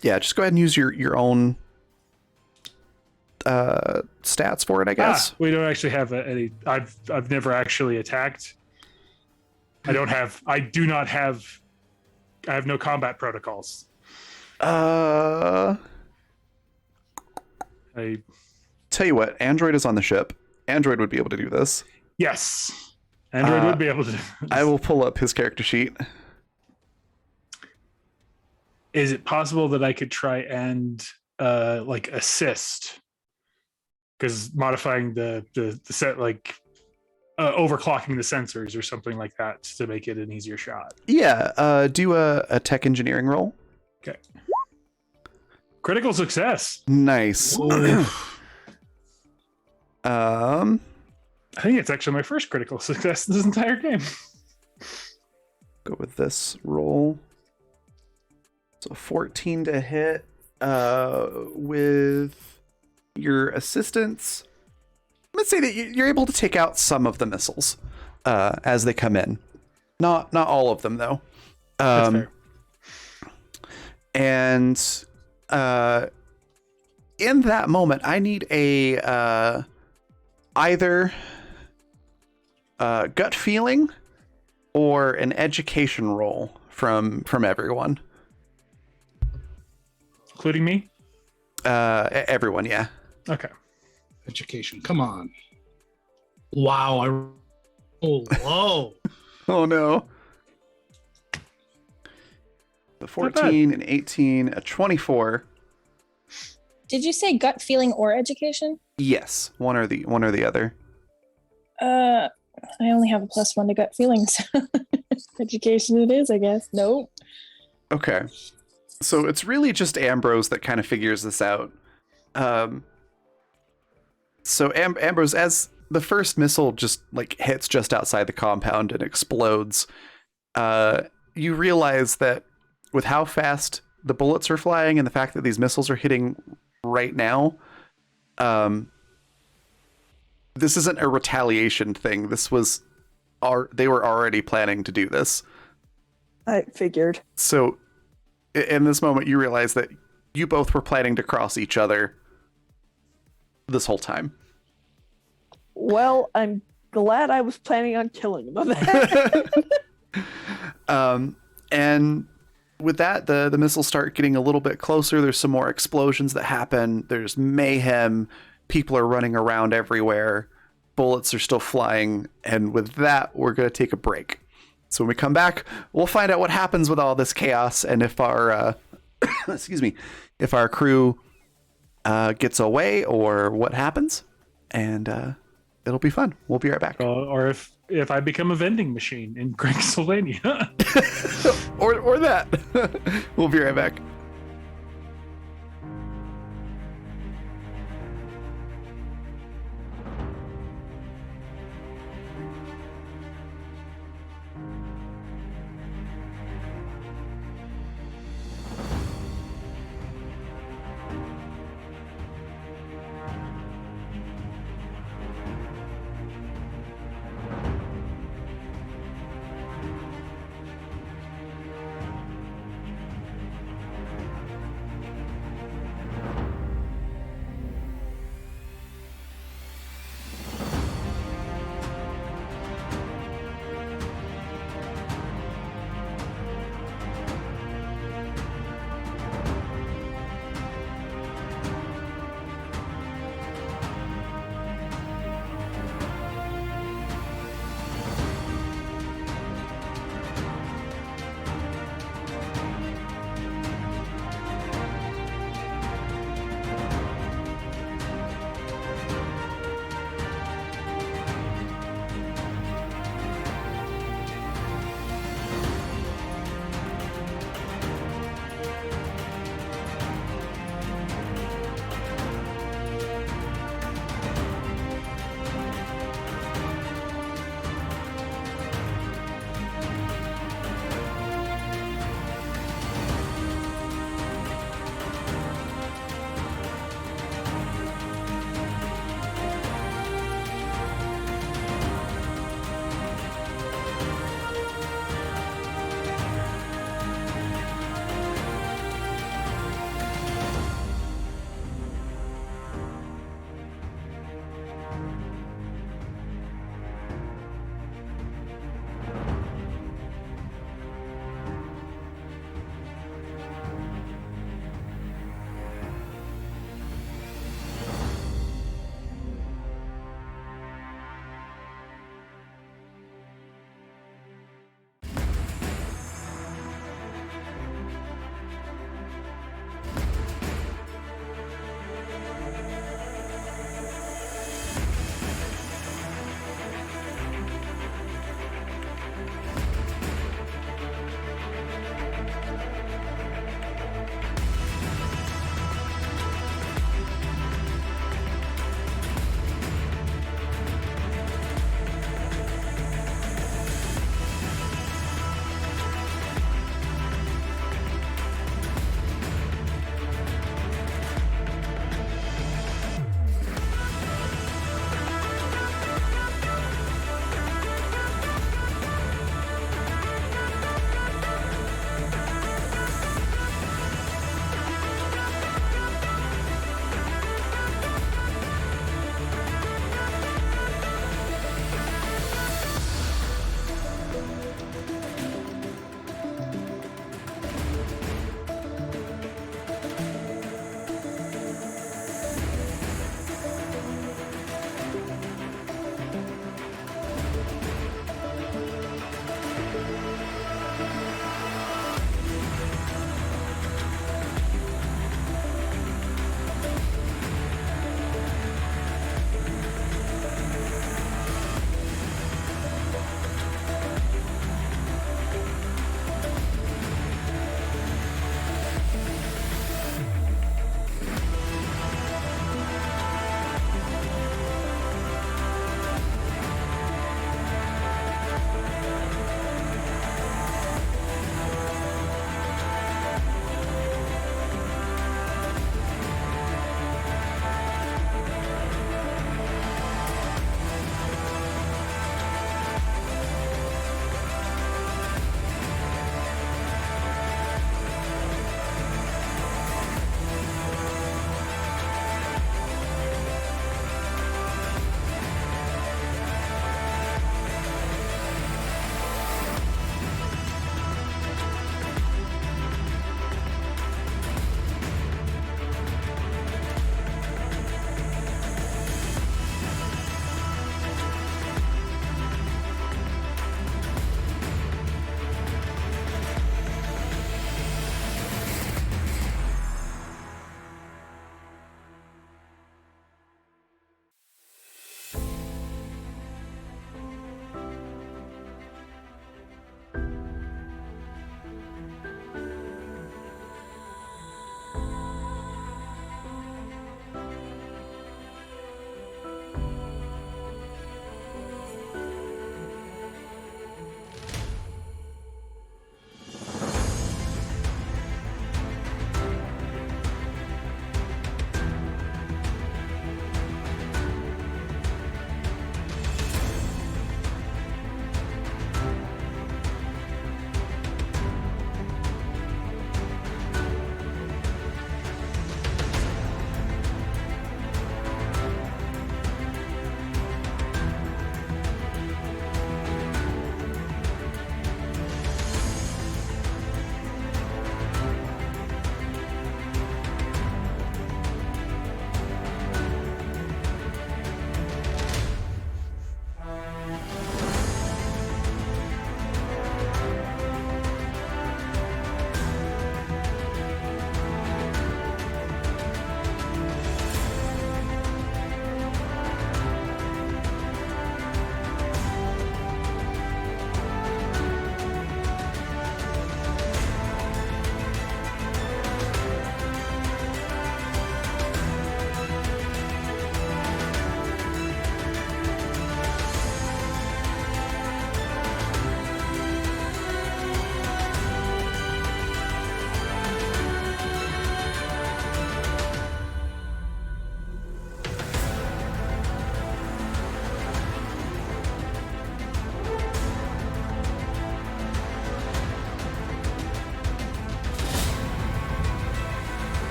Yeah, just go ahead and use your own stats for it, I guess. We don't actually have any. I've never actually attacked. I have no combat protocols. Tell you what, Android is on the ship. Android would be able to do this. Yes, Android would be able to. I will pull up his character sheet. Is it possible that I could try and like assist? Because modifying the set, like overclocking the sensors or something like that to make it an easier shot. Yeah, do a tech engineering roll. Okay. Critical success. Nice. I think it's actually my first critical success this entire game. Go with this roll. So 14 to hit with your assistance. Let's say that you're able to take out some of the missiles as they come in. Not all of them, though. That's fair. And in that moment, I need a either gut feeling or an education roll from everyone. Including me? Everyone, yeah. Okay. Education. Come on. Wow. Oh, low. Oh, no. The 14 and 18, a 24. Did you say gut feeling or education? Yes, one or the other. I only have a +1 to gut feelings. Education it is, I guess. Nope. Okay. So it's really just Ambrose that kind of figures this out. So Ambrose, as the first missile just like hits just outside the compound and explodes, you realize that with how fast the bullets are flying and the fact that these missiles are hitting right now, this isn't a retaliation thing. This was they were already planning to do this. I figured. So in this moment, you realize that you both were planning to cross each other this whole time. Well, I'm glad I was planning on killing them. And with that, the missiles start getting a little bit closer. There's some more explosions that happen. There's mayhem. People are running around everywhere. Bullets are still flying. And with that, we're going to take a break. So when we come back, we'll find out what happens with all this chaos and if our excuse me, if our crew gets away or what happens, and it'll be fun. We'll be right back. Or if I become a vending machine in Sylvania. or that. We'll be right back.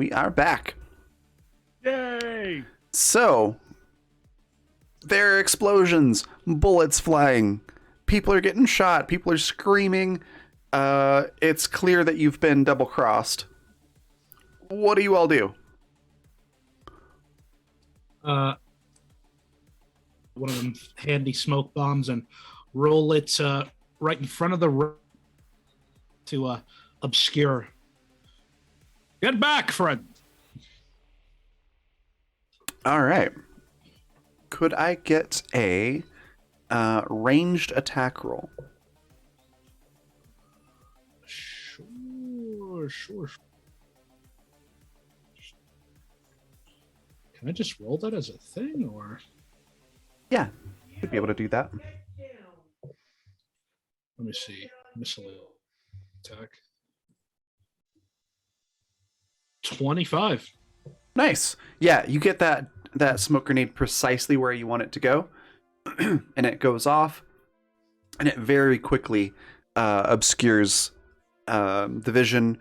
we are back. Yay! So, there are explosions, bullets flying, people are getting shot, people are screaming. It's clear that you've been double-crossed. What do you all do? One of them handy smoke bombs and roll it right in front of the to obscure. Get back, friend. All right. Could I get a ranged attack roll? Sure. Can I just roll that as a thing, or? Yeah, you'd be able to do that. Let me see. Missile attack. 25. Nice. Yeah, you get that smoke grenade precisely where you want it to go, and it goes off, and it very quickly obscures the vision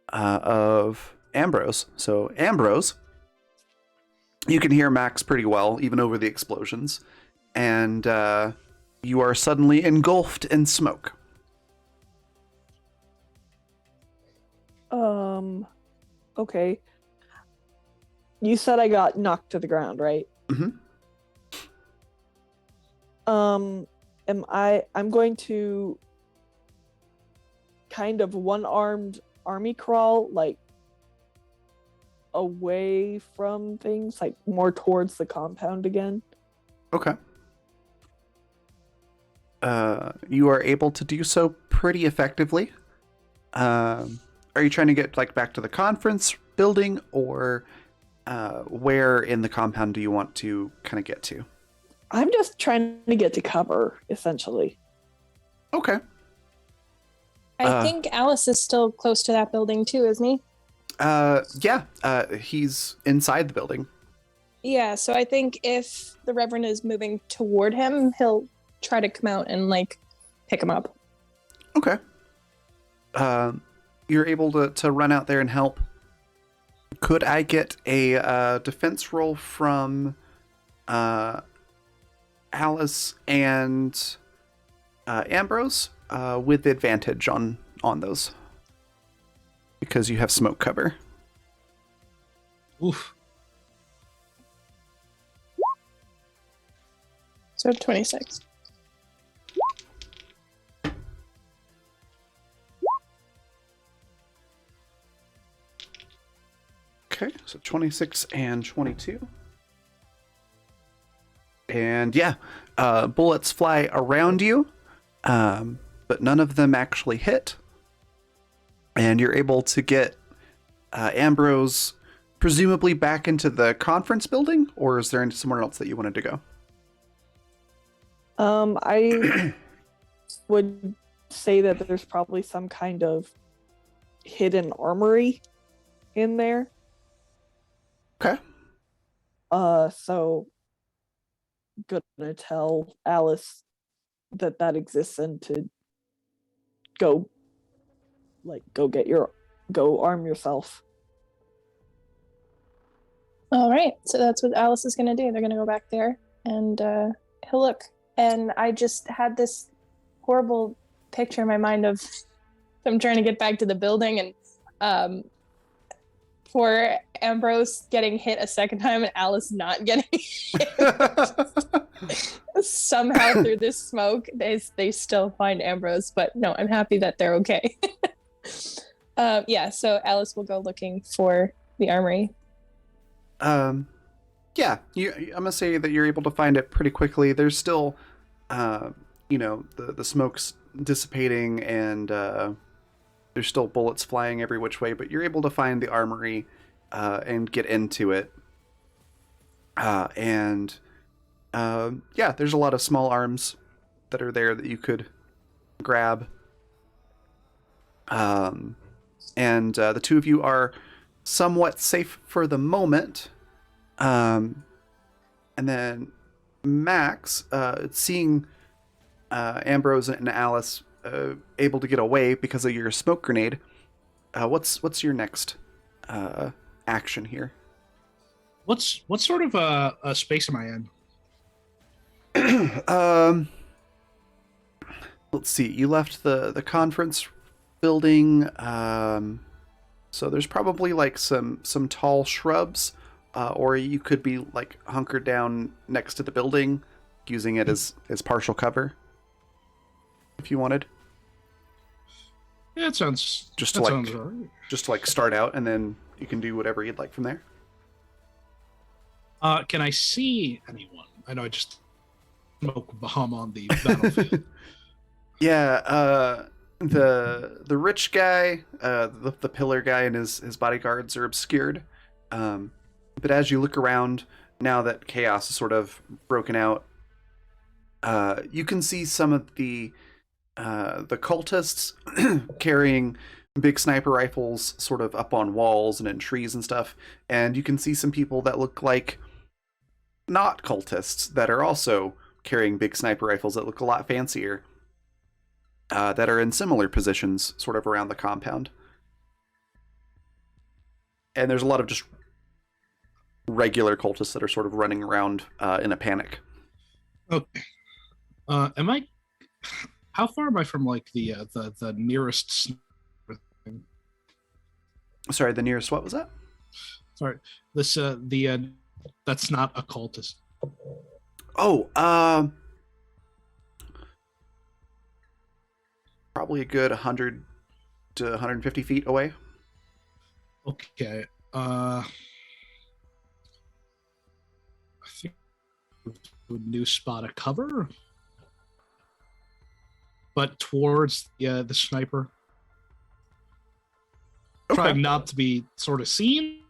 of Ambrose. So Ambrose, you can hear Max pretty well, even over the explosions, and you are suddenly engulfed in smoke. Okay. You said I got knocked to the ground, right? Mm-hmm. I'm going to kind of one-armed army crawl, like away from things, like more towards the compound again. Okay. You are able to do so pretty effectively. Are you trying to get like back to the conference building, or where in the compound do you want to kind of get to? I'm just trying to get to cover, essentially. Okay. I think Alice is still close to that building too, isn't he? Yeah. He's inside the building. Yeah, so I think if the Reverend is moving toward him, he'll try to come out and like pick him up. Okay. You're able to run out there and help. Could I get a defense roll from Alice and Ambrose with advantage on those? Because you have smoke cover. Oof. So 26. Okay, so 26 and 22. And yeah, bullets fly around you, but none of them actually hit. And you're able to get Ambrose presumably back into the conference building, or is there somewhere else that you wanted to go? I would say that there's probably some kind of hidden armory in there. Okay. So gonna tell Alice that exists and to go arm yourself. All right, so that's what Alice is going to do. They're going to go back there and he'll look. And I just had this horrible picture in my mind of them trying to get back to the building, and poor Ambrose getting hit a second time and Alice not getting hit. Somehow through this smoke, they still find Ambrose, but no, I'm happy that they're okay. Yeah, so Alice will go looking for the armory. Yeah, I'm gonna say that you're able to find it pretty quickly. There's still, the smoke's dissipating, and there's still bullets flying every which way, but you're able to find the armory and get into it. And there's a lot of small arms that are there that you could grab. And the two of you are somewhat safe for the moment. And then Max, seeing Ambrose and Alice able to get away because of your smoke grenade, what's your next action here. What sort of a space am I in? Let's see. You left the conference building. So there's probably like some tall shrubs, or you could be like hunkered down next to the building, using it as partial cover, if you wanted. Yeah, that sounds Just that to sounds like all right. just to like start out, and then you can do whatever you'd like from there. Can I see anyone? I know I just smoke bomb on the battlefield. Yeah, the rich guy, the pillar guy, and his bodyguards are obscured. But as you look around, now that chaos is sort of broken out, you can see some of the cultists carrying big sniper rifles sort of up on walls and in trees and stuff. And you can see some people that look like not cultists that are also carrying big sniper rifles that look a lot fancier, that are in similar positions sort of around the compound. And there's a lot of just regular cultists that are sort of running around in a panic. Okay. Am I? How far am I from like the nearest sniper thing? Sorry, the nearest what was that? Sorry, this that's not a cultist. Oh, probably a good 100 to 150 feet away. Okay. I think a new spot of cover, but towards the sniper. Okay. Trying not to be sort of seen.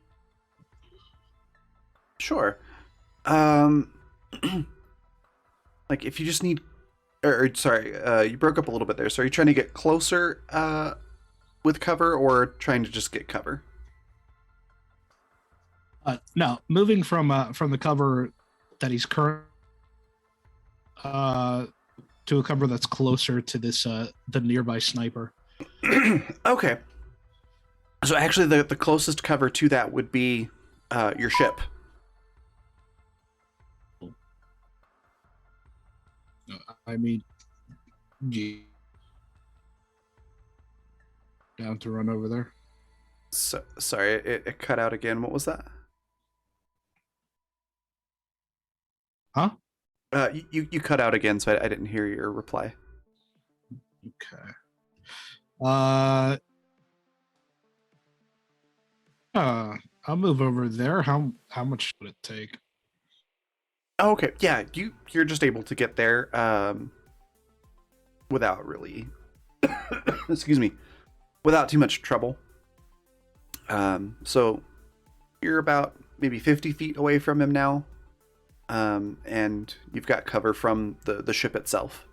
Sure. Like if you just need, or sorry, you broke up a little bit there. So are you trying to get closer with cover, or trying to just get cover? No, moving from the cover that he's current to a cover that's closer to this the nearby sniper. Okay. So actually, the closest cover to that would be your ship. I mean, down to run over there. So sorry, it cut out again. What was that? Huh? You cut out again, so I didn't hear your reply. Okay. I'll move over there. How much would it take? Oh, okay, yeah, you're just able to get there without really, excuse me, without too much trouble. So you're about maybe 50 feet away from him now, and you've got cover from the ship itself.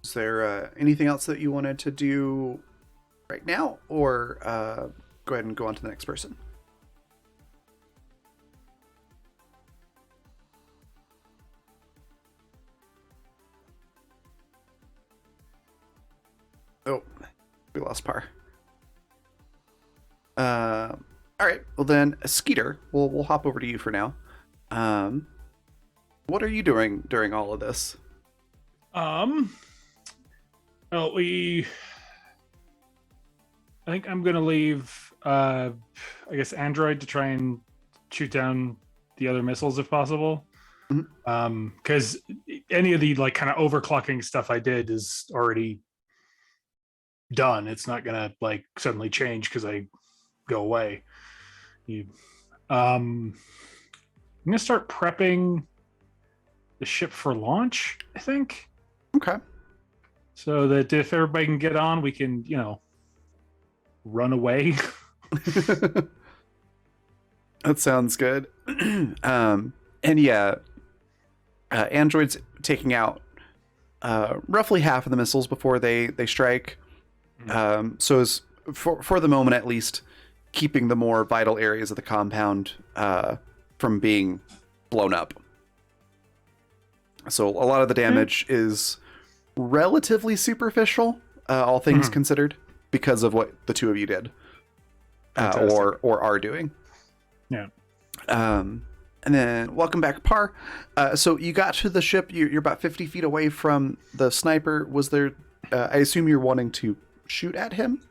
Is there anything else that you wanted to do right now, or go ahead and go on to the next person? Oh, we lost Par. All right. Well then, Skeeter, we'll hop over to you for now. What are you doing during all of this? Well, I think I'm gonna leave. I guess Android to try and shoot down the other missiles if possible. Because any of the like kind of overclocking stuff I did is already done. It's not gonna like suddenly change because I go away. I'm gonna start prepping the ship for launch, I think. Okay. So that if everybody can get on, we can, run away. That sounds good. And yeah, Android's taking out roughly half of the missiles before they strike. So is for the moment at least, keeping the more vital areas of the compound from being blown up. So a lot of the damage is relatively superficial, all things considered, because of what the two of you did, or are doing. Yeah. And then welcome back, Par. So you got to the ship. You're about 50 feet away from the sniper. Was there? I assume you're wanting to shoot at him.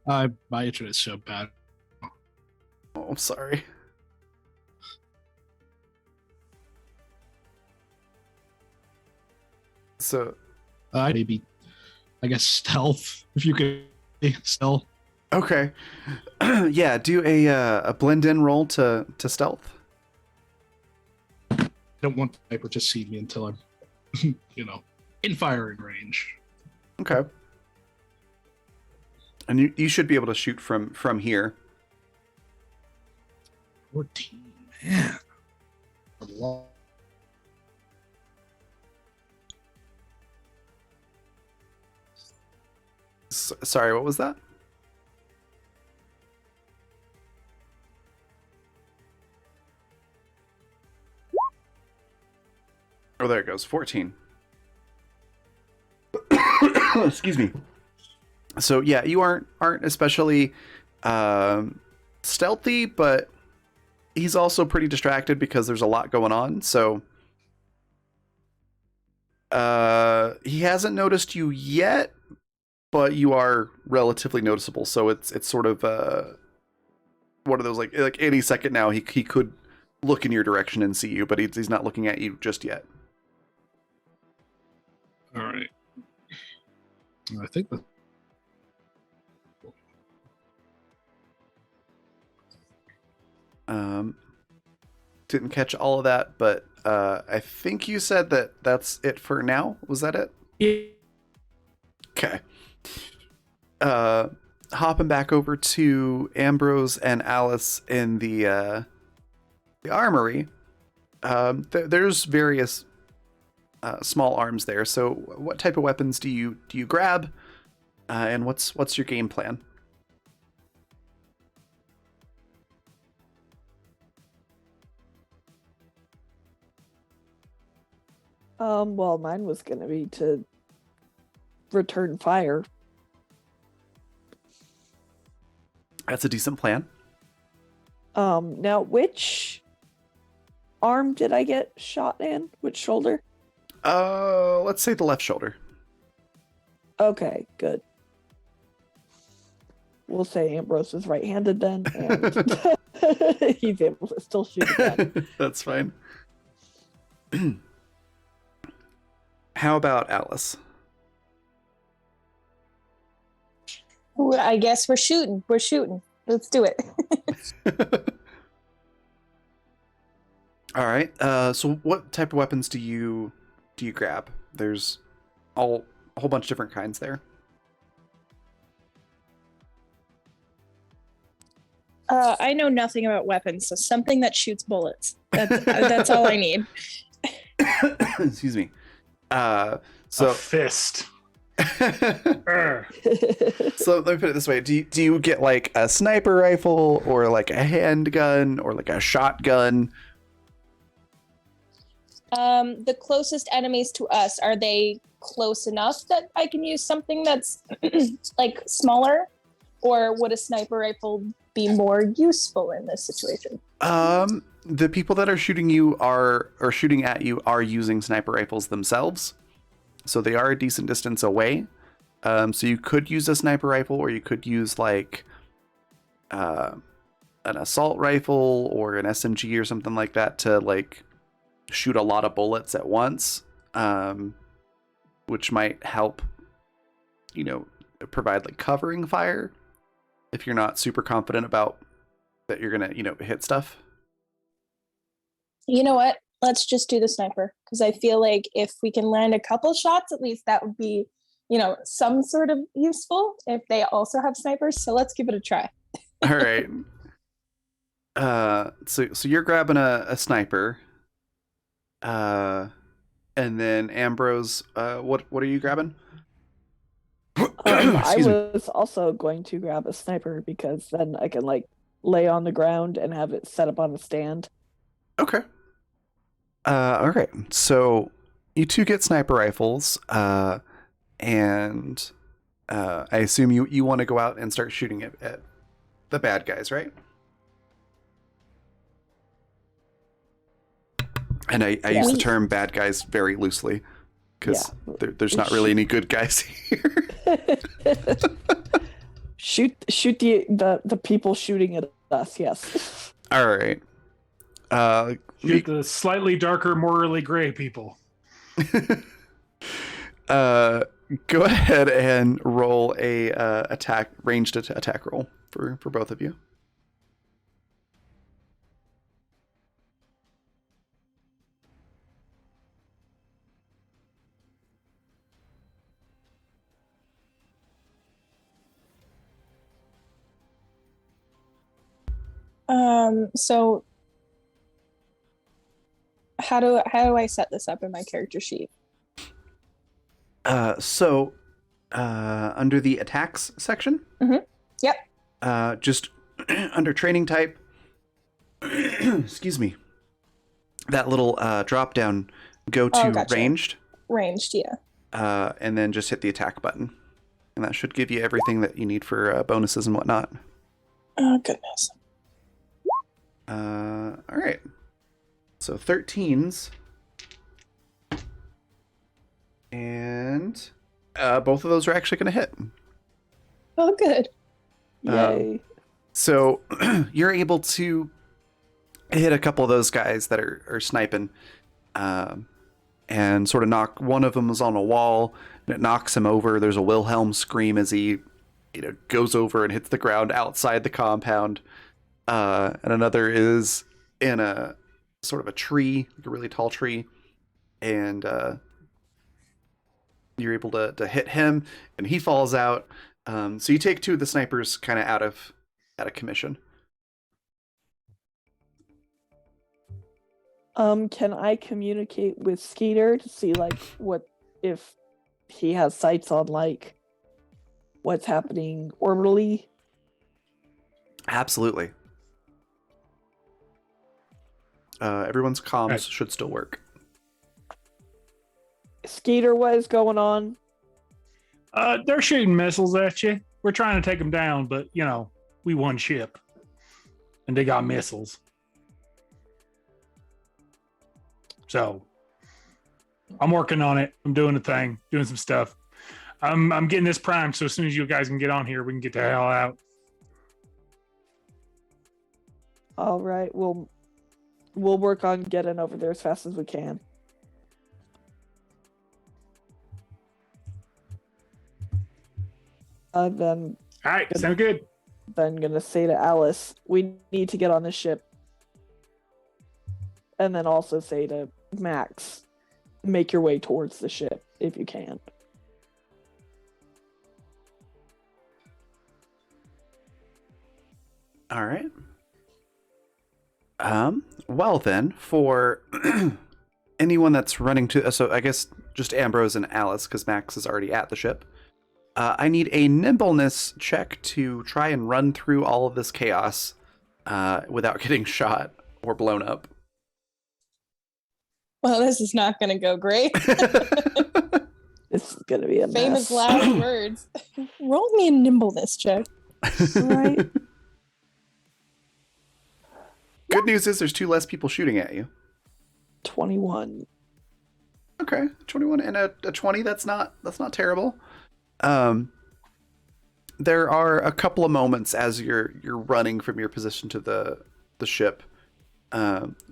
My internet is so bad. Oh, I'm sorry. So, Maybe, I guess stealth. If you could stealth. okay, yeah. Do a blend in roll to stealth. I don't want the sniper to see me until I'm, in firing range. Okay. And you should be able to shoot from here. 14, man. A lot. Sorry, what was that? Oh, there it goes. 14. Excuse me. So yeah, you aren't especially stealthy, but he's also pretty distracted because there's a lot going on. So he hasn't noticed you yet, but you are relatively noticeable. So it's sort of one of those like any second now he could look in your direction and see you, but he's not looking at you just yet. All right. I think that. Didn't catch all of that, but I think you said that's it for now. Was that it? Yeah. Okay. Hopping back over to Ambrose and Alice in the armory. There's various small arms there. So, what type of weapons do you grab? And what's your game plan? Well, mine was gonna be to return fire. That's a decent plan. Now which arm did I get shot in? Which shoulder? Let's say the left shoulder. Okay, good. We'll say Ambrose is right-handed then, and he's able to still shoot again. That's fine. How about Alice? Ooh, I guess we're shooting. We're shooting. Let's do it. All right. So what type of weapons do you grab? There's a whole bunch of different kinds there. I know nothing about weapons, so something that shoots bullets. That's all I need. Excuse me. A fist. So let me put it this way: do you get like a sniper rifle, or like a handgun, or like a shotgun? The closest enemies to us, are they close enough that I can use something that's like smaller, or would a sniper rifle be more useful in this situation? The people that are shooting at you are using sniper rifles themselves, so they are a decent distance away. So you could use a sniper rifle, or you could use like an assault rifle or an SMG or something like that to like shoot a lot of bullets at once, which might help, provide like covering fire if you're not super confident about that you're gonna, hit stuff. You know what? Let's just do the sniper, because I feel like if we can land a couple shots, at least that would be, some sort of useful if they also have snipers. So let's give it a try. All right. So you're grabbing a sniper. And then Ambrose, what are you grabbing? I Excuse me. was also going to grab a sniper because then I can like lay on the ground and have it set up on a stand. Okay. Okay. So you two get sniper rifles, and I assume you want to go out and start shooting at the bad guys, right? And I use the term bad guys very loosely because there's not really any good guys here. Shoot the people shooting at us, yes. All right. Shoot the slightly darker, morally gray people. Go ahead and roll a ranged attack roll for both of you. So how do I set this up in my character sheet? So under the attacks section. Mm-hmm. Yep. Just under training type. Excuse me. That little drop down. Go to gotcha. ranged. Ranged, yeah. And then just hit the attack button, and that should give you everything that you need for bonuses and whatnot. Oh goodness. All right. So 13s. And both of those are actually going to hit. Oh, good. Yay. So you're able to hit a couple of those guys that are sniping, and sort of knock one of them is on a wall, and it knocks him over. There's a Wilhelm scream as he goes over and hits the ground outside the compound. And another is in a sort of a tree, like a really tall tree, and you're able to hit him, and he falls out. So you take two of the snipers kind of out of commission. Can I communicate with Skeeter to see like what if he has sights on like what's happening orbitally? Absolutely. Everyone's comms should still work. Skeeter, what is going on? They're shooting missiles at you. We're trying to take them down, but we one ship, and they got missiles. So I'm working on it. I'm doing a thing, doing some stuff. I'm getting this primed, so as soon as you guys can get on here, we can get the hell out. All right, we'll work on getting over there as fast as we can. Then All right, sound good. Then gonna say to Alice, we need to get on this ship. And then also say to Max, make your way towards the ship if you can. All right. Well then, for anyone that's running to, so I guess just Ambrose and Alice, because Max is already at the ship. I need a nimbleness check to try and run through all of this chaos without getting shot or blown up. Well, this is not going to go great. This is going to be a Famous mess. last words. Roll me a nimbleness check. Right. Good news is there's two less people shooting at you. 21. Okay, 21 and a 20. That's not terrible. There are a couple of moments as you're running from your position to the ship,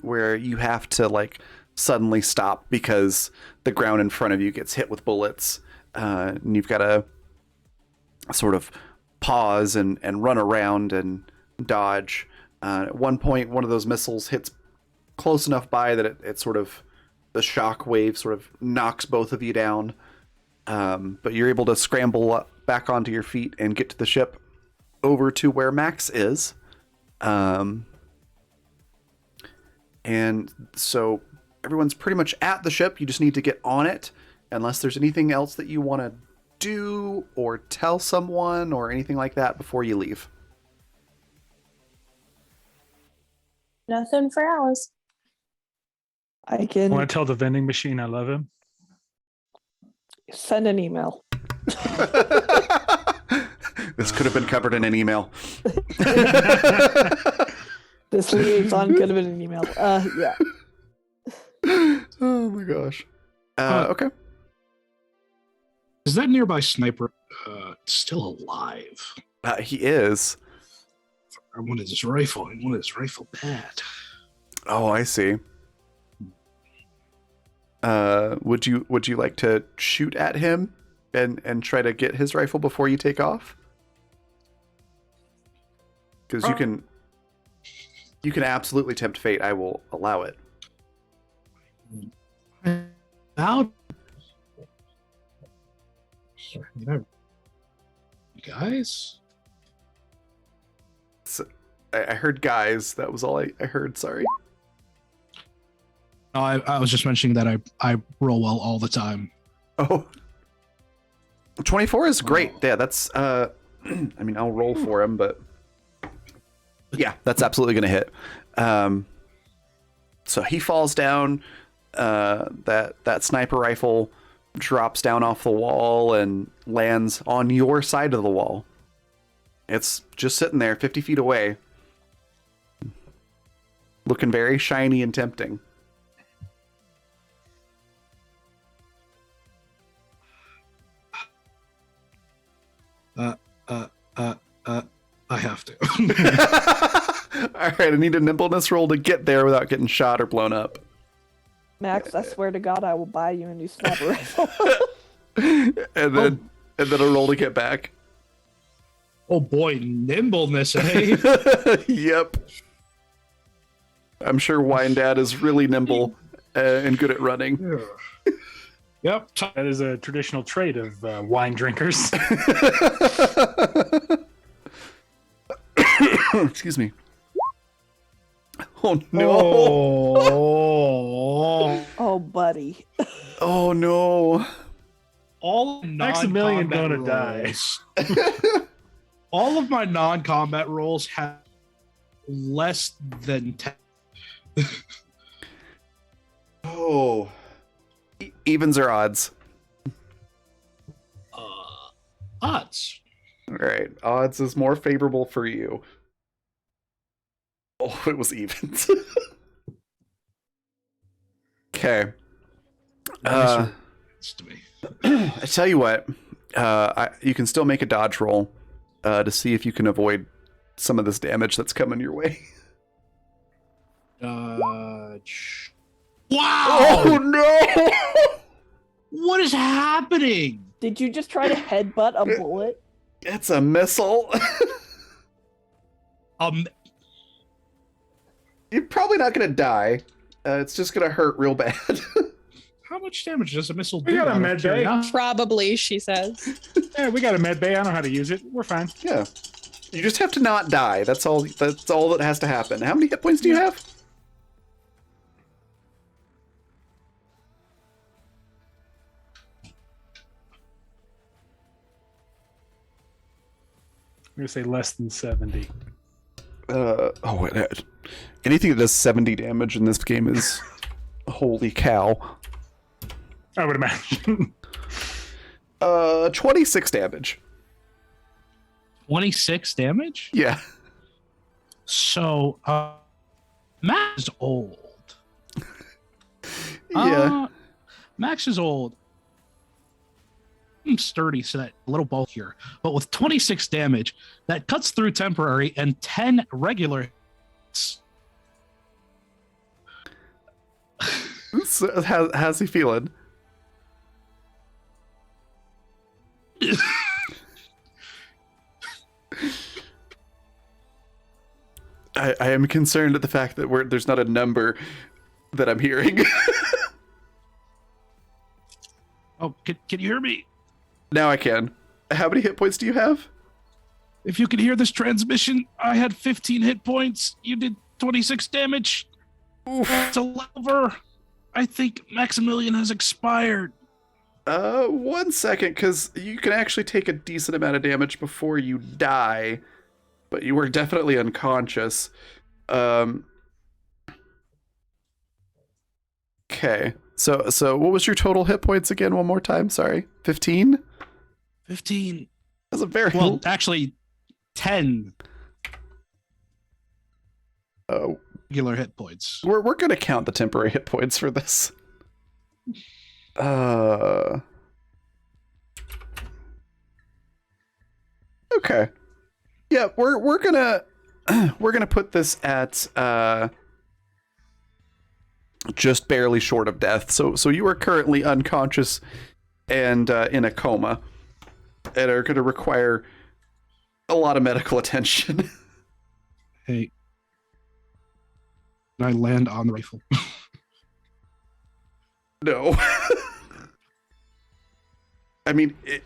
where you have to like suddenly stop because the ground in front of you gets hit with bullets, and you've got to sort of pause and run around and dodge. At one point, one of those missiles hits close enough by that it sort of, the shock wave sort of knocks both of you down. But you're able to scramble up back onto your feet and get to the ship over to where Max is. And so everyone's pretty much at the ship. You just need to get on it, unless there's anything else that you want to do or tell someone or anything like that before you leave? Nothing for Alice. I I can want to tell the vending machine I love him. send an email. This could have been covered in an email. This liaison could have been an email. Yeah. Oh my gosh. Okay. Is that nearby sniper still alive? He is. I wanted his rifle. I wanted his rifle bad. Oh, I see. Would you like to shoot at him and try to get his rifle before you take off? Because you can absolutely tempt fate. I will allow it. How? Guys? So, I heard guys. That was all I heard. Sorry. No, I was just mentioning that I roll well all the time. Oh. 24 is great. Yeah, that's I mean, I'll roll for him, but yeah, that's absolutely going to hit. So he falls down. That sniper rifle drops down off the wall and lands on your side of the wall. It's just sitting there 50 feet away, looking very shiny and tempting. I have to. All right, I need a nimbleness roll to get there without getting shot or blown up. Max, I swear to God, I will buy you a new sniper rifle. and then a roll to get back. Oh boy, nimbleness, eh? Yep. I'm sure Wine Dad is really nimble and good at running. Yep. That is a traditional trait of wine drinkers. Excuse me. Oh no. Oh, buddy. Oh no. All Maximilian non-combat gonna rolls- all of my non-combat rolls have less than 10. Oh. Evens or odds? Odds. All right. Odds is more favorable for you. Oh, it was evens. Okay. It's to me. I tell you what. You can still make a dodge roll to see if you can avoid some of this damage that's coming your way. Dodge. Wow! Oh no! What is happening? Did you just try to headbutt a bullet? It's a missile. You're probably not gonna die. It's just gonna hurt real bad. How much damage does a missile do? We got a out of med bay. curiosity? Probably, she says. Yeah, we got a med bay. I know how to use it. We're fine. Yeah. You just have to not die. That's all that has to happen. How many hit points do you have? I'm gonna say less than 70. Anything that does 70 damage in this game is holy cow. I would imagine. 26 damage. 26 damage? Yeah. So, Max is old. Yeah. Max is old. I'm sturdy, so that a little bulkier. But with 26 damage, that cuts through temporary and 10 regular hits. So, how's he feeling? I am concerned at the fact that there's not a number that I'm hearing. Oh, can you hear me? Now I can. How many hit points do you have? If you could hear this transmission, I had 15 hit points. You did 26 damage. Oof. It's a lever. I think Maximilian has expired. 1 second, because you can actually take a decent amount of damage before you die, but you were definitely unconscious. Okay. So what was your total hit points again? One more time. Sorry. 15? 15. That's a very Well, actually, 10 Oh, regular hit points. we're gonna count the temporary hit points for this. Okay. Yeah, we're gonna we're gonna put this at just barely short of death. So you are currently unconscious and in a coma, and are gonna require a lot of medical attention. Hey. And I land on the rifle. No. I mean, yeah,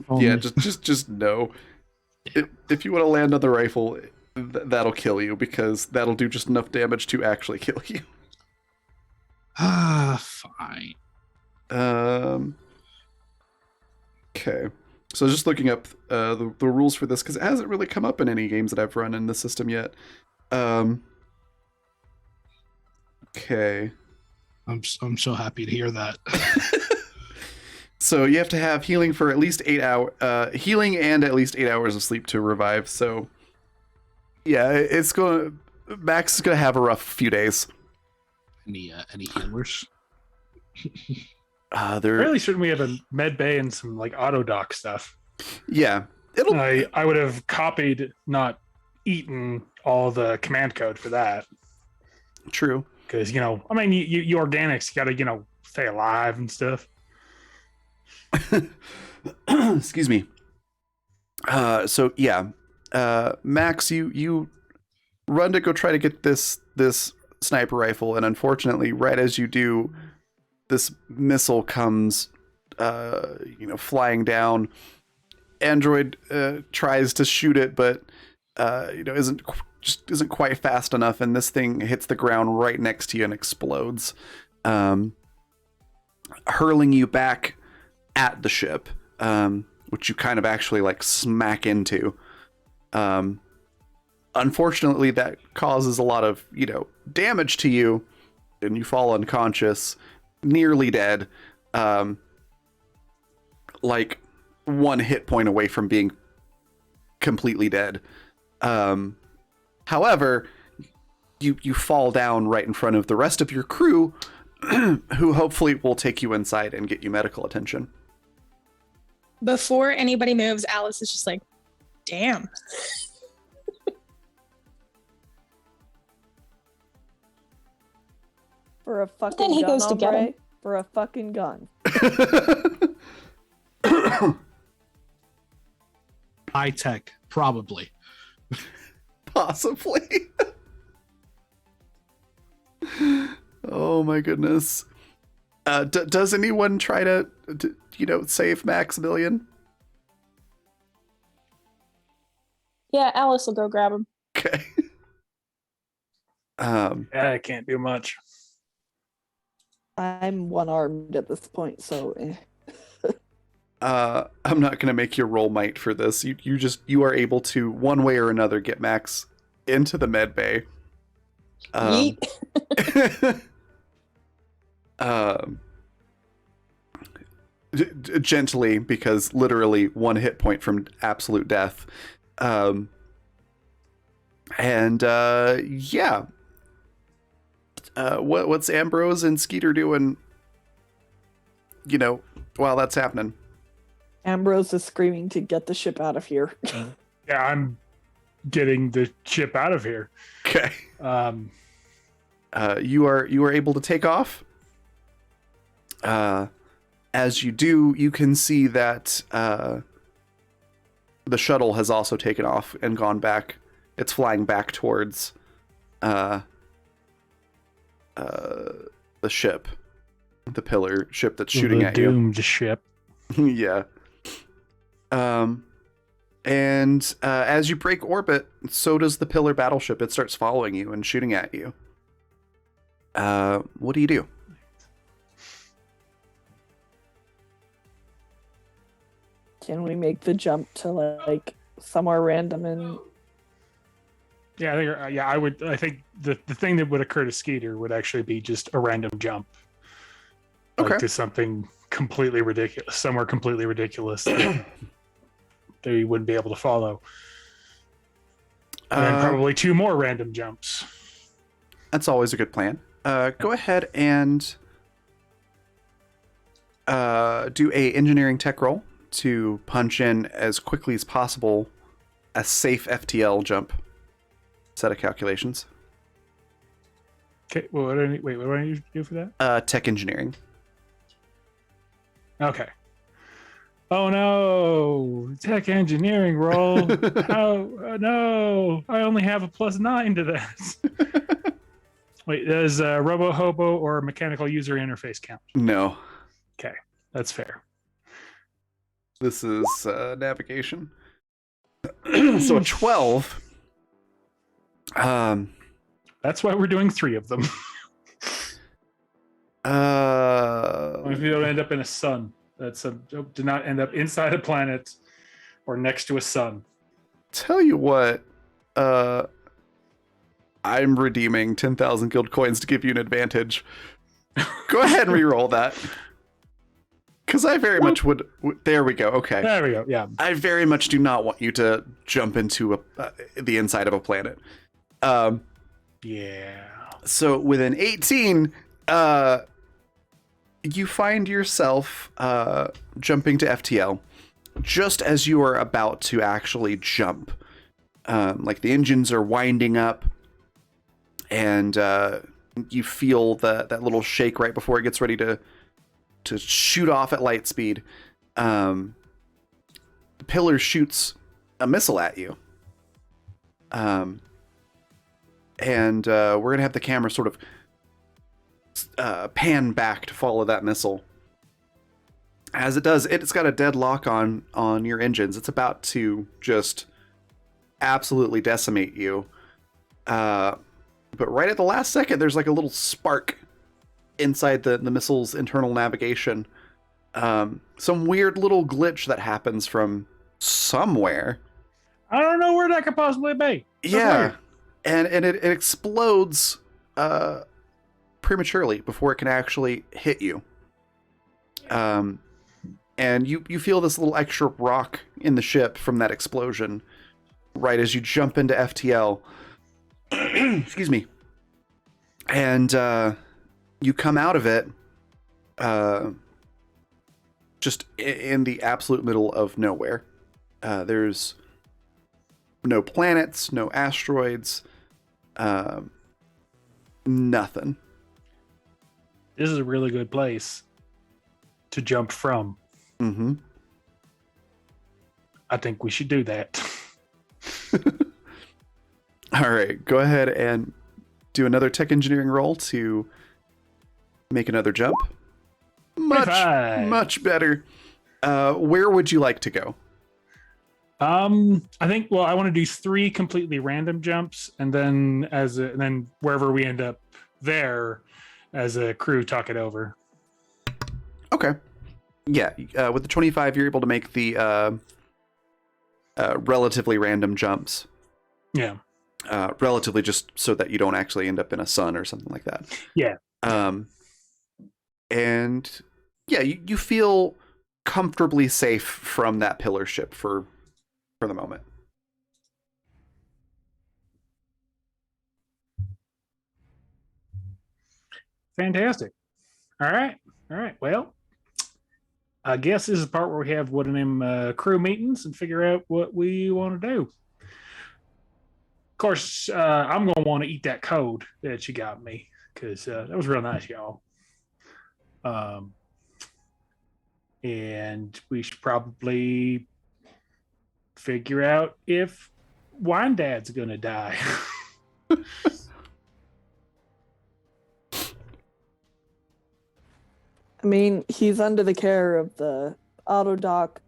man. just no. If you want to land on the rifle, that'll kill you, because that'll do just enough damage to actually kill you. Fine. Okay. So just looking up the rules for this, because it hasn't really come up in any games that I've run in the system yet. Okay. I'm so happy to hear that. So you have to have healing for at least 8 hours, healing and at least 8 hours of sleep to revive. So yeah, Max is gonna have a rough few days. Any healers? There. Really, shouldn't we have a med bay and some like auto dock stuff? Yeah, I would have copied, not eaten, all the command code for that. True. Because you organics got to stay alive and stuff. Excuse me. So yeah, Max, you run to go try to get this sniper rifle, and unfortunately, right as you do, this missile comes, flying down. Android tries to shoot it, but isn't quite fast enough, and this thing hits the ground right next to you and explodes, hurling you back at the ship, which you kind of actually like smack into. Unfortunately, that causes a lot of damage to you, and you fall unconscious, nearly dead, like 1 hit point away from being completely dead. However, you fall down right in front of the rest of your crew, who hopefully will take you inside and get you medical attention. Before anybody moves, Alice is just like, damn. For a fucking Then he gun, goes to get hombre. him. For a fucking gun. High tech, probably. Possibly. Oh my goodness. Does anyone try to save Maximilian? Yeah, Alice will go grab him. Okay. Yeah, I can't do much. I'm one-armed at this point, so I'm not gonna make you roll might for this. You are able to, one way or another, get Max into the med bay. Yeet. Gently, because literally 1 hit point from absolute death. Yeah. What's Ambrose and Skeeter doing, while that's happening? Ambrose is screaming to get the ship out of here. Yeah, I'm getting the ship out of here. Okay. You are able to take off. As you do, you can see that the shuttle has also taken off and gone back. It's flying back towards the ship, the pillar ship that's shooting at you. The doomed ship. Yeah. And as you break orbit, so does the pillar battleship. It starts following you and shooting at you. What do you do? Can we make the jump to like somewhere random and Yeah, I think, I think the thing that would occur to Skeeter would actually be just a random jump, like Okay. to something completely ridiculous, somewhere completely ridiculous that they wouldn't be able to follow, and then probably 2 more random jumps. That's always a good plan. Go ahead and do a engineering tech roll to punch in as quickly as possible a safe FTL jump set of calculations. Okay, well, what do I need to do for that? Tech engineering. Okay. Oh no, tech engineering roll. No, I only have a +9 to that. Wait, does Robo Hobo or mechanical user interface count? No. Okay, that's fair. This is navigation. So a 12. That's why we're doing 3 of them. If you don't end up in a sun, do not end up inside a planet or next to a sun. Tell you what, I'm redeeming 10,000 guild coins to give you an advantage. Go ahead and re-roll that. Because I very much would. There we go. Okay. There we go. Yeah. I very much do not want you to jump into the inside of a planet. Yeah. So with an 18, you find yourself jumping to FTL just as you are about to actually jump. Like the engines are winding up, and you feel that little shake right before it gets ready to shoot off at light speed. The pillar shoots a missile at you. And we're going to have the camera sort of pan back to follow that missile. As it does, it's got a deadlock on your engines. It's about to just absolutely decimate you. But right at the last second, there's like a little spark inside the missile's internal navigation. Some weird little glitch that happens from somewhere. I don't know where that could possibly be. That's Yeah. weird. And it explodes prematurely before it can actually hit you. And you feel this little extra rock in the ship from that explosion right as you jump into FTL. Excuse me. And you come out of it just in the absolute middle of nowhere. There's no planets, no asteroids, nothing. This is a really good place to jump from. Mm-hmm. I think we should do that. All right, go ahead and do another tech engineering roll to make another jump. Much 25. better. Where would you like to go? I think. Well, I want to do 3 completely random jumps, and then and then wherever we end up there, as a crew, talk it over. Okay. Yeah, with the 25, you're able to make the relatively random jumps. Yeah. Relatively, just so that you don't actually end up in a sun or something like that. Yeah. And yeah, you feel comfortably safe from that pillar ship for the moment. Fantastic. All right. Well, I guess this is the part where we have one of them crew meetings and figure out what we want to do. Of course, I'm going to want to eat that code that you got me, because that was real nice, y'all. And we should probably figure out if Wine Dad's going to die. I mean, he's under the care of the auto dock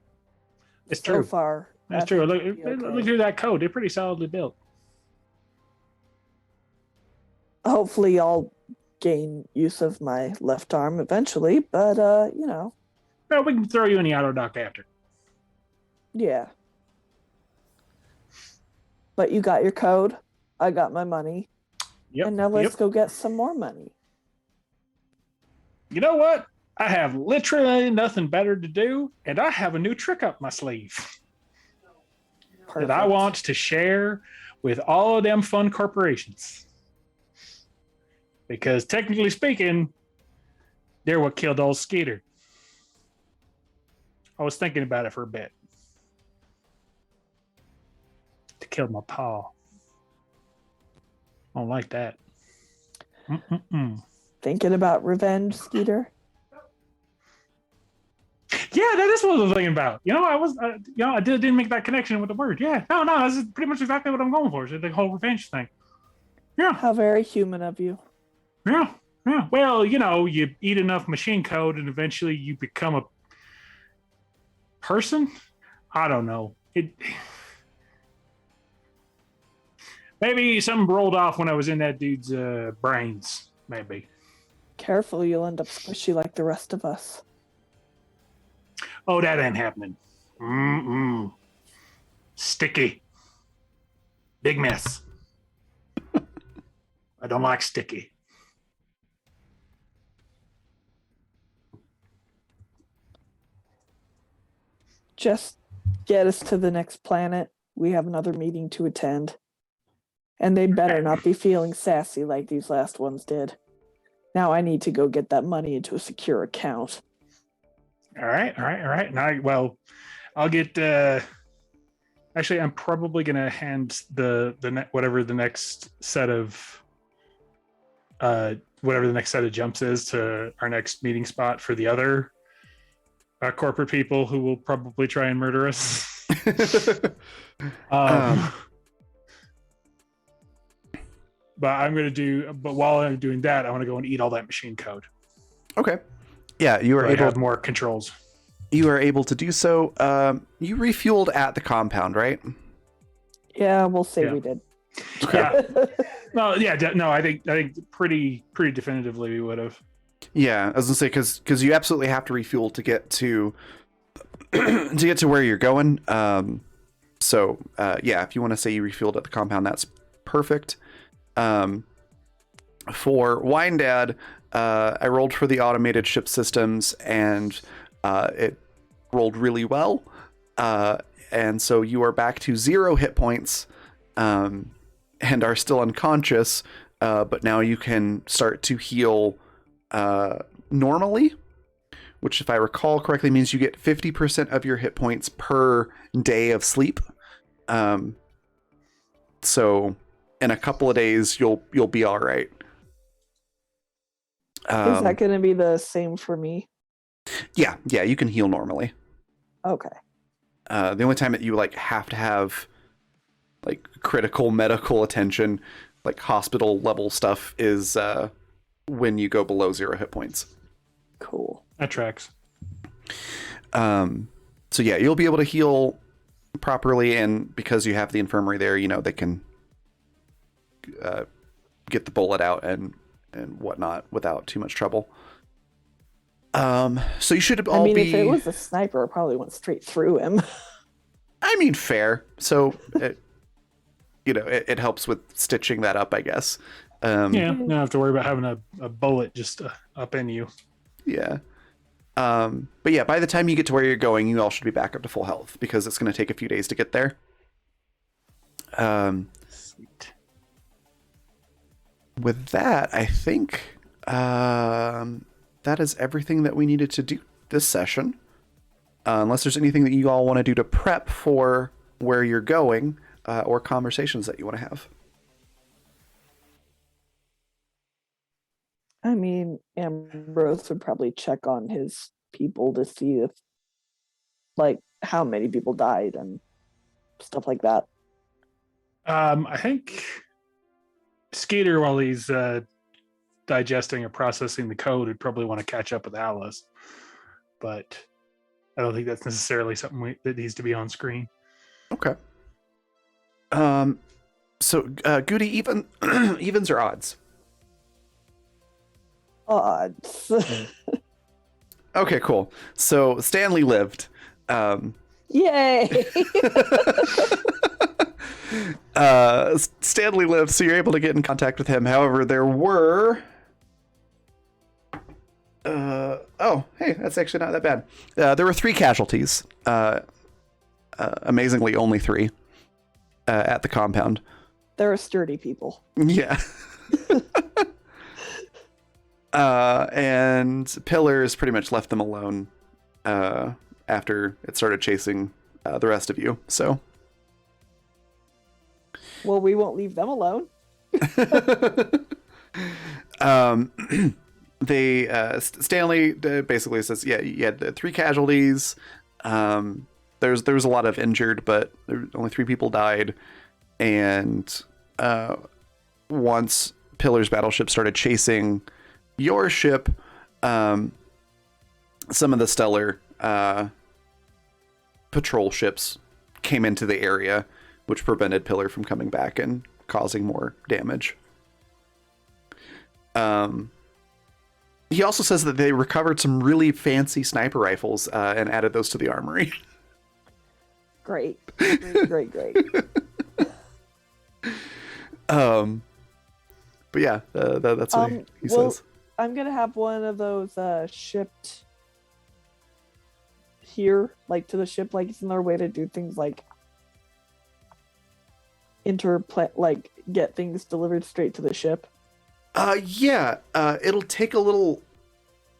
It's so true. far. That's I true. think Look, he'll be okay. look through that code. They're pretty solidly built. Hopefully, I'll gain use of my left arm eventually, but you know. Well, we can throw you in the auto dock after. Yeah. But you got your code. I got my money. Yep. And now let's yep. go get some more money. You know what? I have literally nothing better to do, and I have a new trick up my sleeve that I want to share with all of them fun corporations. Because technically speaking, they're what killed old Skeeter. I was thinking about it for a bit. They killed my paw. I don't like that. Mm-mm-mm. Thinking about revenge, Skeeter? Yeah, that is what I was thinking about. You know, I didn't make that connection with the word. Yeah, no, this is pretty much exactly what I'm going for. Is the whole revenge thing. Yeah, How very human of you. yeah. Well, you know, you eat enough machine code, and eventually you become a person. I don't know. Maybe something rolled off when I was in that dude's brains. Maybe. Careful, you'll end up squishy like the rest of us. Oh, that ain't happening. Mm-mm. Sticky. Big mess. I don't like sticky. Just get us to the next planet. We have another meeting to attend. And they better not be feeling sassy like these last ones did. Now I need to go get that money into a secure account. All right. Now, I'll get. Actually, I'm probably gonna hand whatever the next set of jumps is to our next meeting spot for the other corporate people who will probably try and murder us. But while I'm doing that, I want to go and eat all that machine code. Okay. Yeah, you are able to have more controls. You are able to do so. You refueled at the compound, right? Yeah, we'll say we did. Okay. Yeah. Well, yeah. No, I think pretty definitively we would have. Yeah, I was gonna say because you absolutely have to refuel to get to where you're going. So if you want to say you refueled at the compound, that's perfect. For Wine Dad, I rolled for the automated ship systems and it rolled really well. And so you are back to 0 hit points and are still unconscious, but now you can start to heal normally, which, if I recall correctly, means you get 50% of your hit points per day of sleep. So in a couple of days, you'll be all right. Is that going to be the same for me? Yeah, you can heal normally. Okay. The only time that you have to have critical medical attention, hospital level stuff, is when you go below 0 hit points. Cool. That tracks. So yeah, you'll be able to heal properly, and because you have the infirmary there, they can get the bullet out and whatnot without too much trouble. So you should all be... if it was a sniper, it probably went straight through him. I mean, fair. So it helps with stitching that up, I guess. You don't have to worry about having a bullet just up in you. Yeah. But yeah, by the time you get to where you're going, you all should be back up to full health, because it's going to take a few days to get there. Sweet. With that, I think that is everything that we needed to do this session. Unless there's anything that you all want to do to prep for where you're going, or conversations that you want to have. I mean, Ambrose would probably check on his people to see if, how many people died and stuff like that. I think Skeeter, while he's digesting or processing the code, would probably want to catch up with Alice, but I don't think that's necessarily something that needs to be on screen. Okay. So Goody, evens or odds? Odds. Okay, cool. So Stanley lived. Yay! Stanley lives, so you're able to get in contact with him. However, there were. Oh, hey, that's actually not that bad. There were 3 casualties. Amazingly, only 3 at the compound. They're sturdy people. Yeah. And Pillars pretty much left them alone after it started chasing the rest of you. So. Well, we won't leave them alone. Stanley basically says, yeah, you had 3 casualties. There was a lot of injured, but only 3 people died. And once Pillar's battleship started chasing your ship, some of the Stellar patrol ships came into the area, which prevented Pillar from coming back and causing more damage. He also says that they recovered some really fancy sniper rifles and added those to the armory. Great. But yeah, that's what he says. I'm gonna have one of those shipped here, like to the ship. Like, isn't there a way to do things like like get things delivered straight to the ship? Yeah. It'll take a little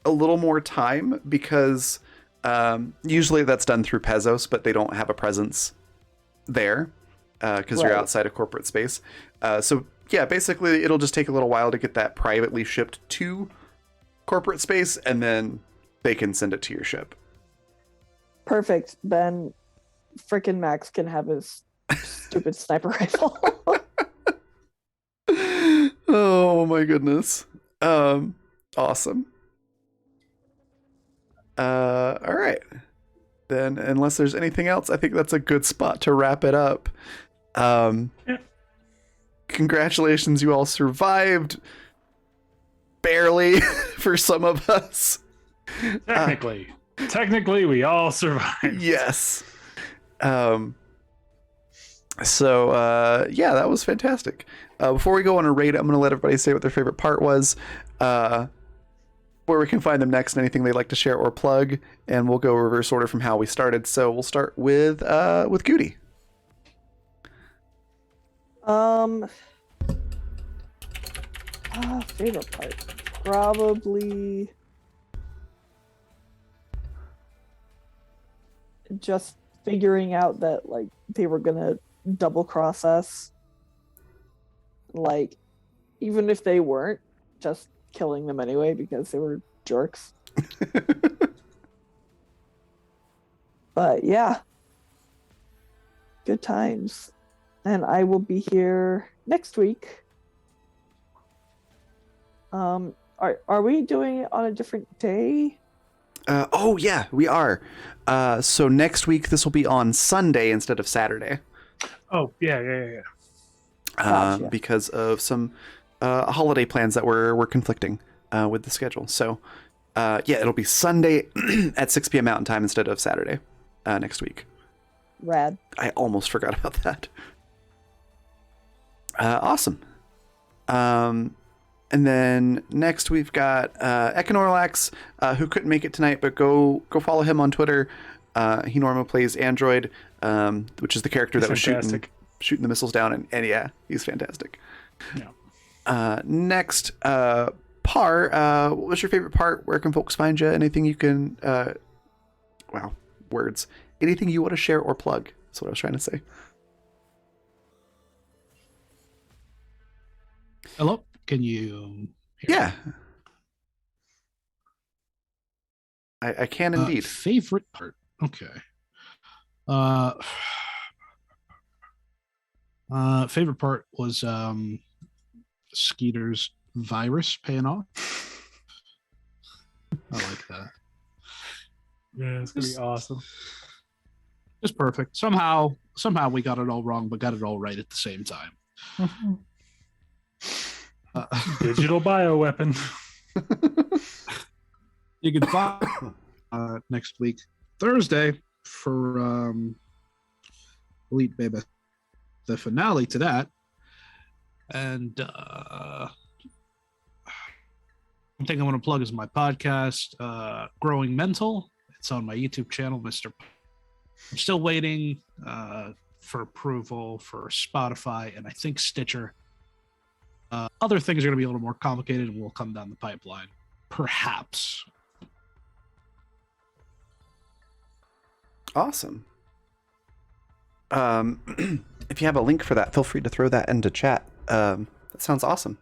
more time because usually that's done through Pezos, but they don't have a presence there because you're outside of corporate space. So yeah, basically it'll just take a little while to get that privately shipped to corporate space, and then they can send it to your ship. Perfect. Then frickin' Max can have his stupid sniper rifle. Oh my goodness. Awesome. All right. Then, unless there's anything else, I think that's a good spot to wrap it up. Congratulations, you all survived. Barely for some of us. Technically, we all survived. Yes. So, yeah, that was fantastic. Before we go on a raid, I'm going to let everybody say what their favorite part was, where we can find them next, and anything they'd like to share or plug, and we'll go reverse order from how we started. So we'll start with Goody. Favorite part, probably just figuring out that like they were gonna double cross us. Like, even if they weren't, just killing them anyway because they were jerks. But yeah, good times. And I will be here next week. Are we doing it on a different day? Oh yeah, we are. So next week this will be on Sunday instead of Saturday. Oh yeah. Gotcha. Because of some holiday plans that were conflicting with the schedule. So yeah, it'll be Sunday at 6 p.m. Mountain Time instead of Saturday next week. Rad. I almost forgot about that. Awesome. And then next we've got Econorlax, who couldn't make it tonight, but go follow him on Twitter. He normally plays Android, which is the character that was shooting the missiles down, and yeah, he's fantastic. Yeah. Next, Par, what was your favorite part? Where can folks find you? Anything you can, words. Anything you want to share or plug? That's what I was trying to say. Hello, can you hear Yeah. I can indeed. Favorite part? Okay. Favorite part was Skeeter's virus paying off. I like that. Yeah, it's gonna be awesome. It's perfect. Somehow we got it all wrong, but got it all right at the same time. Digital bioweapon. You can find next week, Thursday, for Elite Baby, the finale to that. And one thing I want to plug is my podcast, Growing Mental. It's on my YouTube channel, Mr. I'm still waiting for approval for Spotify and I think Stitcher. Other things are going to be a little more complicated and will come down the pipeline, perhaps. Awesome. If you have a link for that, feel free to throw that into chat. That sounds awesome.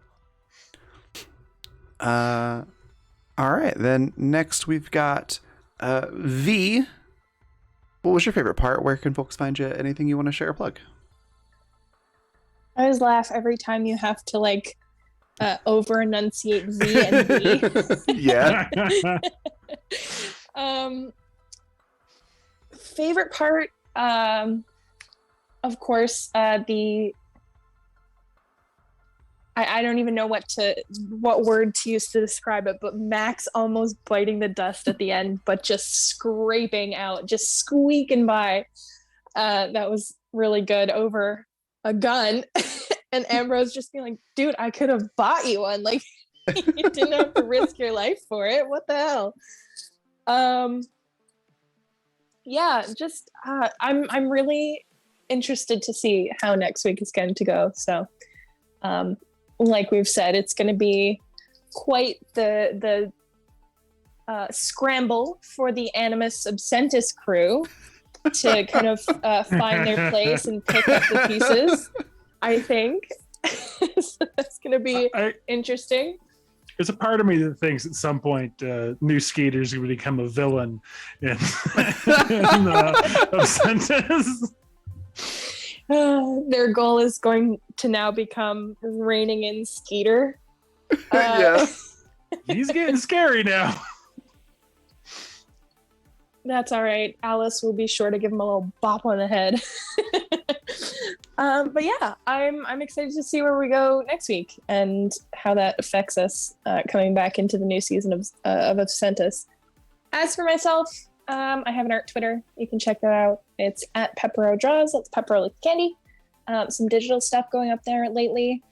All right, then next we've got V. What was your favorite part? Where can folks find you? Anything you want to share or plug? I always laugh every time you have to like over enunciate V and V. Yeah. Favorite part, of course, the I don't even know what word to use to describe it, but Max almost biting the dust at the end, but just scraping out, just squeaking by. That was really good over a gun. And Ambrose just being like, dude, I could have bought you one. Like, you didn't have to risk your life for it. What the hell? Yeah, just I'm really interested to see how next week is going to go. So like we've said, it's going to be quite the scramble for the Animus Absentis crew to kind of find their place and pick up the pieces, I think. So that's going to be interesting. There's a part of me that thinks at some point New Skeeter's going to become a villain in Absentis. Their goal is going to now become reining in Skeeter. Yes. He's getting scary now. That's all right. Alice will be sure to give him a little bop on the head. But yeah, I'm excited to see where we go next week and how that affects us coming back into the new season of Absentis. As for myself, I have an art Twitter. You can check that out. It's at Peppero Draws. That's Peppero like candy. Some digital stuff going up there lately.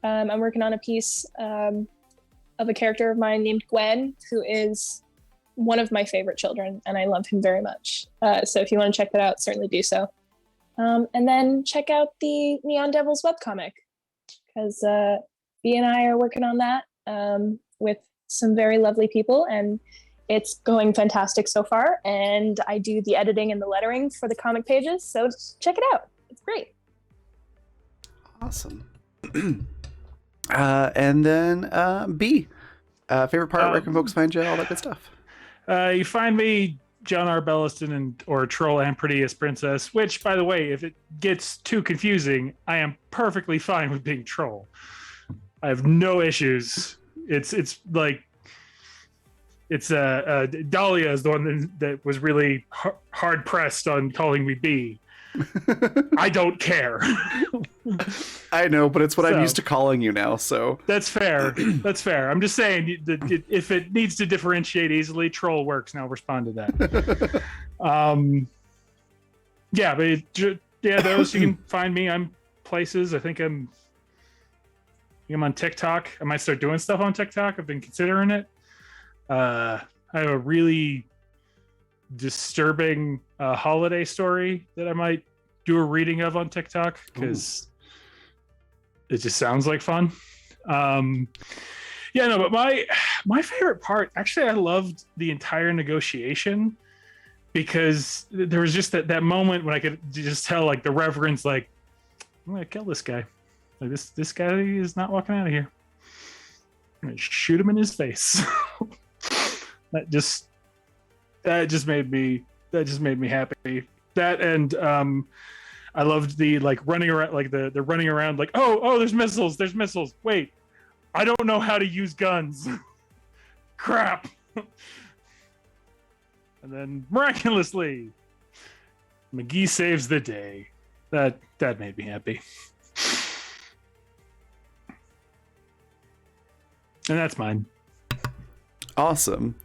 I'm working on a piece of a character of mine named Gwen, who is one of my favorite children, and I love him very much. So if you want to check that out, certainly do so. And then check out the Neon Devils webcomic, because B and I are working on that with some very lovely people, and it's going fantastic so far. And I do the editing and the lettering for the comic pages, so check it out. It's great. Awesome. And then B, favorite part, where can folks find you, all that good stuff? You find me John R. Belliston or Troll and Prettiest Princess, which, by the way, if it gets too confusing, I am perfectly fine with being Troll. I have no issues. It's like Dahlia is the one that was really hard pressed on calling me B. I don't care. I know, but it's what I'm used to calling you now, so that's fair. That's fair. I'm just saying that if it needs to differentiate easily, Troll works. Now respond to that. Yeah, but those you can find me. I'm places. I think I'm on TikTok. I might start doing stuff on TikTok. I've been considering it. I have a really disturbing holiday story that I might do a reading of on TikTok, because it just sounds like fun. But my favorite part, actually, I loved the entire negotiation, because there was just that moment when I could just tell, like, the Reverend's like, I'm gonna kill this guy. Like, this guy is not walking out of here. I'm gonna shoot him in his face. That just made me happy. That, and I loved the, like, running around, like the running around, like, oh, there's missiles. Wait, I don't know how to use guns. Crap. And then miraculously, McGee saves the day. That made me happy. And that's mine. awesome.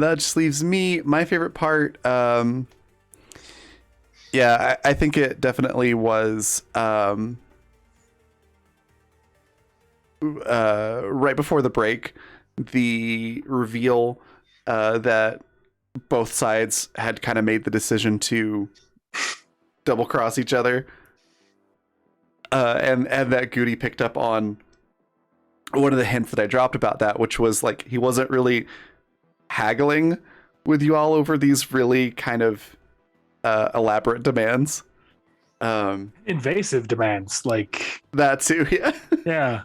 that just leaves me. My favorite part. Yeah, I think it definitely was right before the break, the reveal that both sides had kind of made the decision to double cross each other, and that Goody picked up on one of the hints that I dropped about that, which was like he wasn't really haggling with you all over these really kind of elaborate demands. Invasive demands, like That too, yeah. yeah.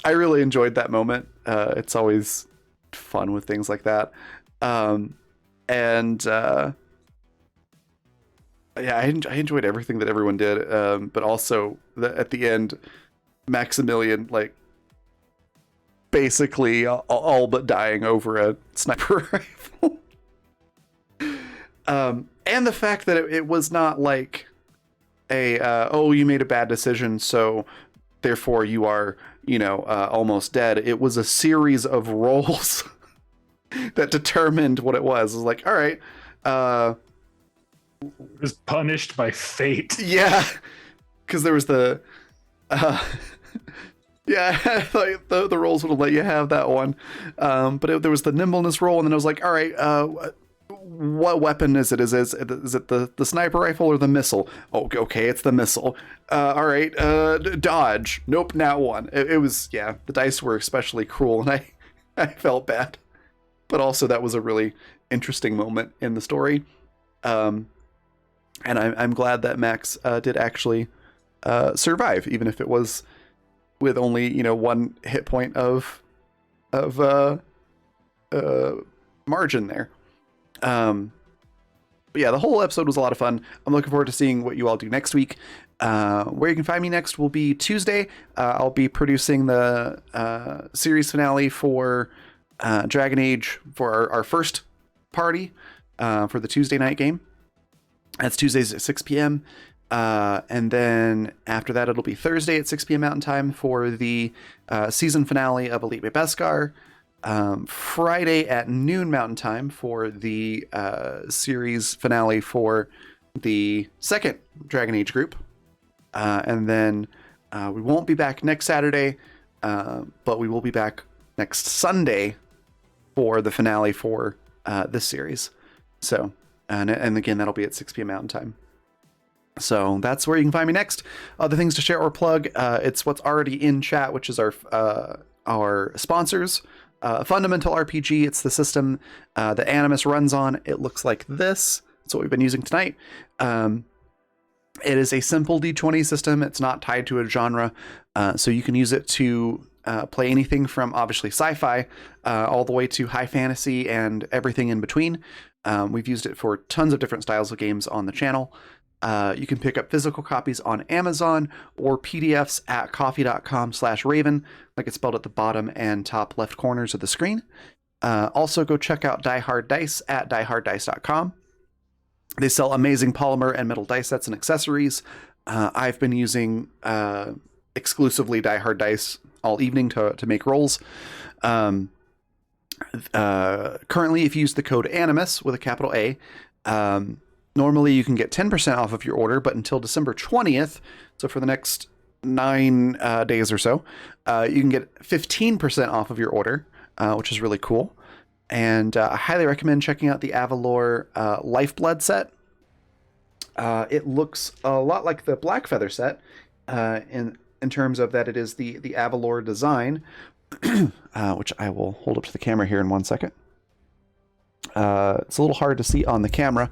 I really enjoyed that moment. It's always fun with things like that. And yeah, I enjoyed everything that everyone did. But also at the end, Maximilian, like, basically all but dying over a sniper rifle. And the fact that it was not like a, oh, you made a bad decision, so therefore you are, almost dead. It was a series of rolls that determined what it was. It was like, all right, Was punished by fate. yeah, because there was the, yeah, like the rolls would have let you have that one, but there was the nimbleness roll, and then it was like, all right, what weapon is it? Is it the sniper rifle or the missile? Oh, okay, it's the missile. All right, dodge. Nope, not one. It was, yeah, the dice were especially cruel, and I felt bad, but also that was a really interesting moment in the story. And I'm glad that Max did actually survive, even if it was with only one hit point of margin there. But yeah, the whole episode was a lot of fun. I'm looking forward to seeing what you all do next week. Where you can find me next will be Tuesday. I'll be producing the series finale for Dragon Age for our first party for the Tuesday night game. That's Tuesdays at 6 p.m. And then after that, it'll be Thursday at 6 p.m. Mountain Time for the season finale of Elite Beskar. Friday at noon Mountain Time for the series finale for the second Dragon Age group. And then we won't be back next Saturday, but we will be back next Sunday for the finale for this series. So, and again, that'll be at 6 p.m. Mountain Time. So that's where you can find me next. Other things to share or plug, it's what's already in chat, which is our sponsors. Fundamental RPG, it's the system that Animus runs on. It looks like this. That's what we've been using tonight. It is a simple D20 system. It's not tied to a genre, so you can use it to play anything from obviously sci-fi all the way to high fantasy and everything in between. We've used it for tons of different styles of games on the channel. You can pick up physical copies on Amazon or PDFs at coffee.com/Raven, like it's spelled at the bottom and top left corners of the screen. Also, go check out Die Hard Dice at dieharddice.com. They sell amazing polymer and metal dice sets and accessories. I've been using exclusively Die Hard Dice all evening to make rolls. Currently, if you use the code Animus with a capital A, normally you can get 10% off of your order, but until December 20th, so for the next 9 days or so, you can get 15% off of your order, which is really cool. And I highly recommend checking out the Avalor Lifeblood set. It looks a lot like the Blackfeather set in terms of that it is the Avalor design, which I will hold up to the camera here in 1 second. It's a little hard to see on the camera,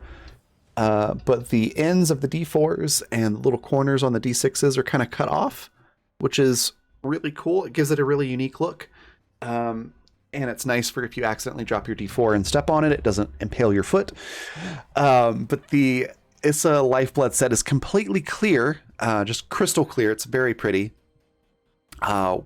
but the ends of the D4s and the little corners on the D6s are kind of cut off, which is really cool. It gives it a really unique look. And it's nice for if you accidentally drop your D4 and step on it, it doesn't impale your foot. But the Issa Lifeblood set is completely clear, just crystal clear. It's very pretty,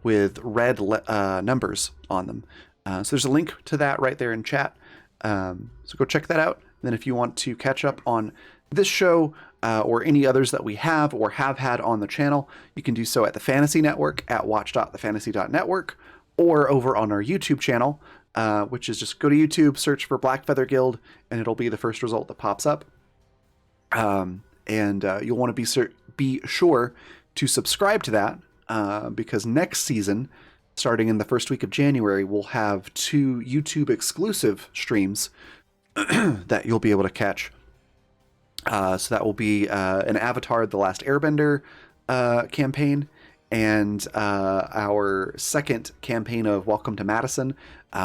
with red numbers on them. So there's a link to that right there in chat. So go check that out. And then if you want to catch up on this show or any others that we have or have had on the channel, you can do so at the Fantasy Network at watch.thefantasy.network or over on our YouTube channel, which is just go to YouTube, search for Black Feather Guild, and it'll be the first result that pops up. And you'll want to be sure to subscribe to that because next season, starting in the first week of January, we'll have 2 YouTube exclusive streams that you'll be able to catch. So that will be an Avatar: The Last Airbender campaign, and our second campaign of Welcome to Madison,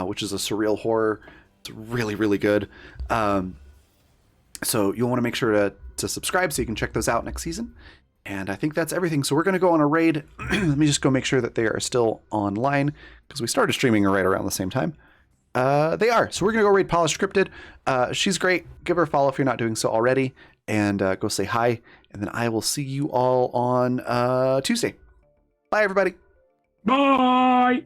which is a surreal horror. It's really, really good. So you'll want to make sure to subscribe so you can check those out next season. And I think that's everything. So we're going to go on a raid. Let me just go make sure that they are still online because we started streaming right around the same time. They are. So we're going to go raid Polished Cryptid. She's great. Give her a follow if you're not doing so already. And go say hi. And then I will see you all on Tuesday. Bye, everybody. Bye.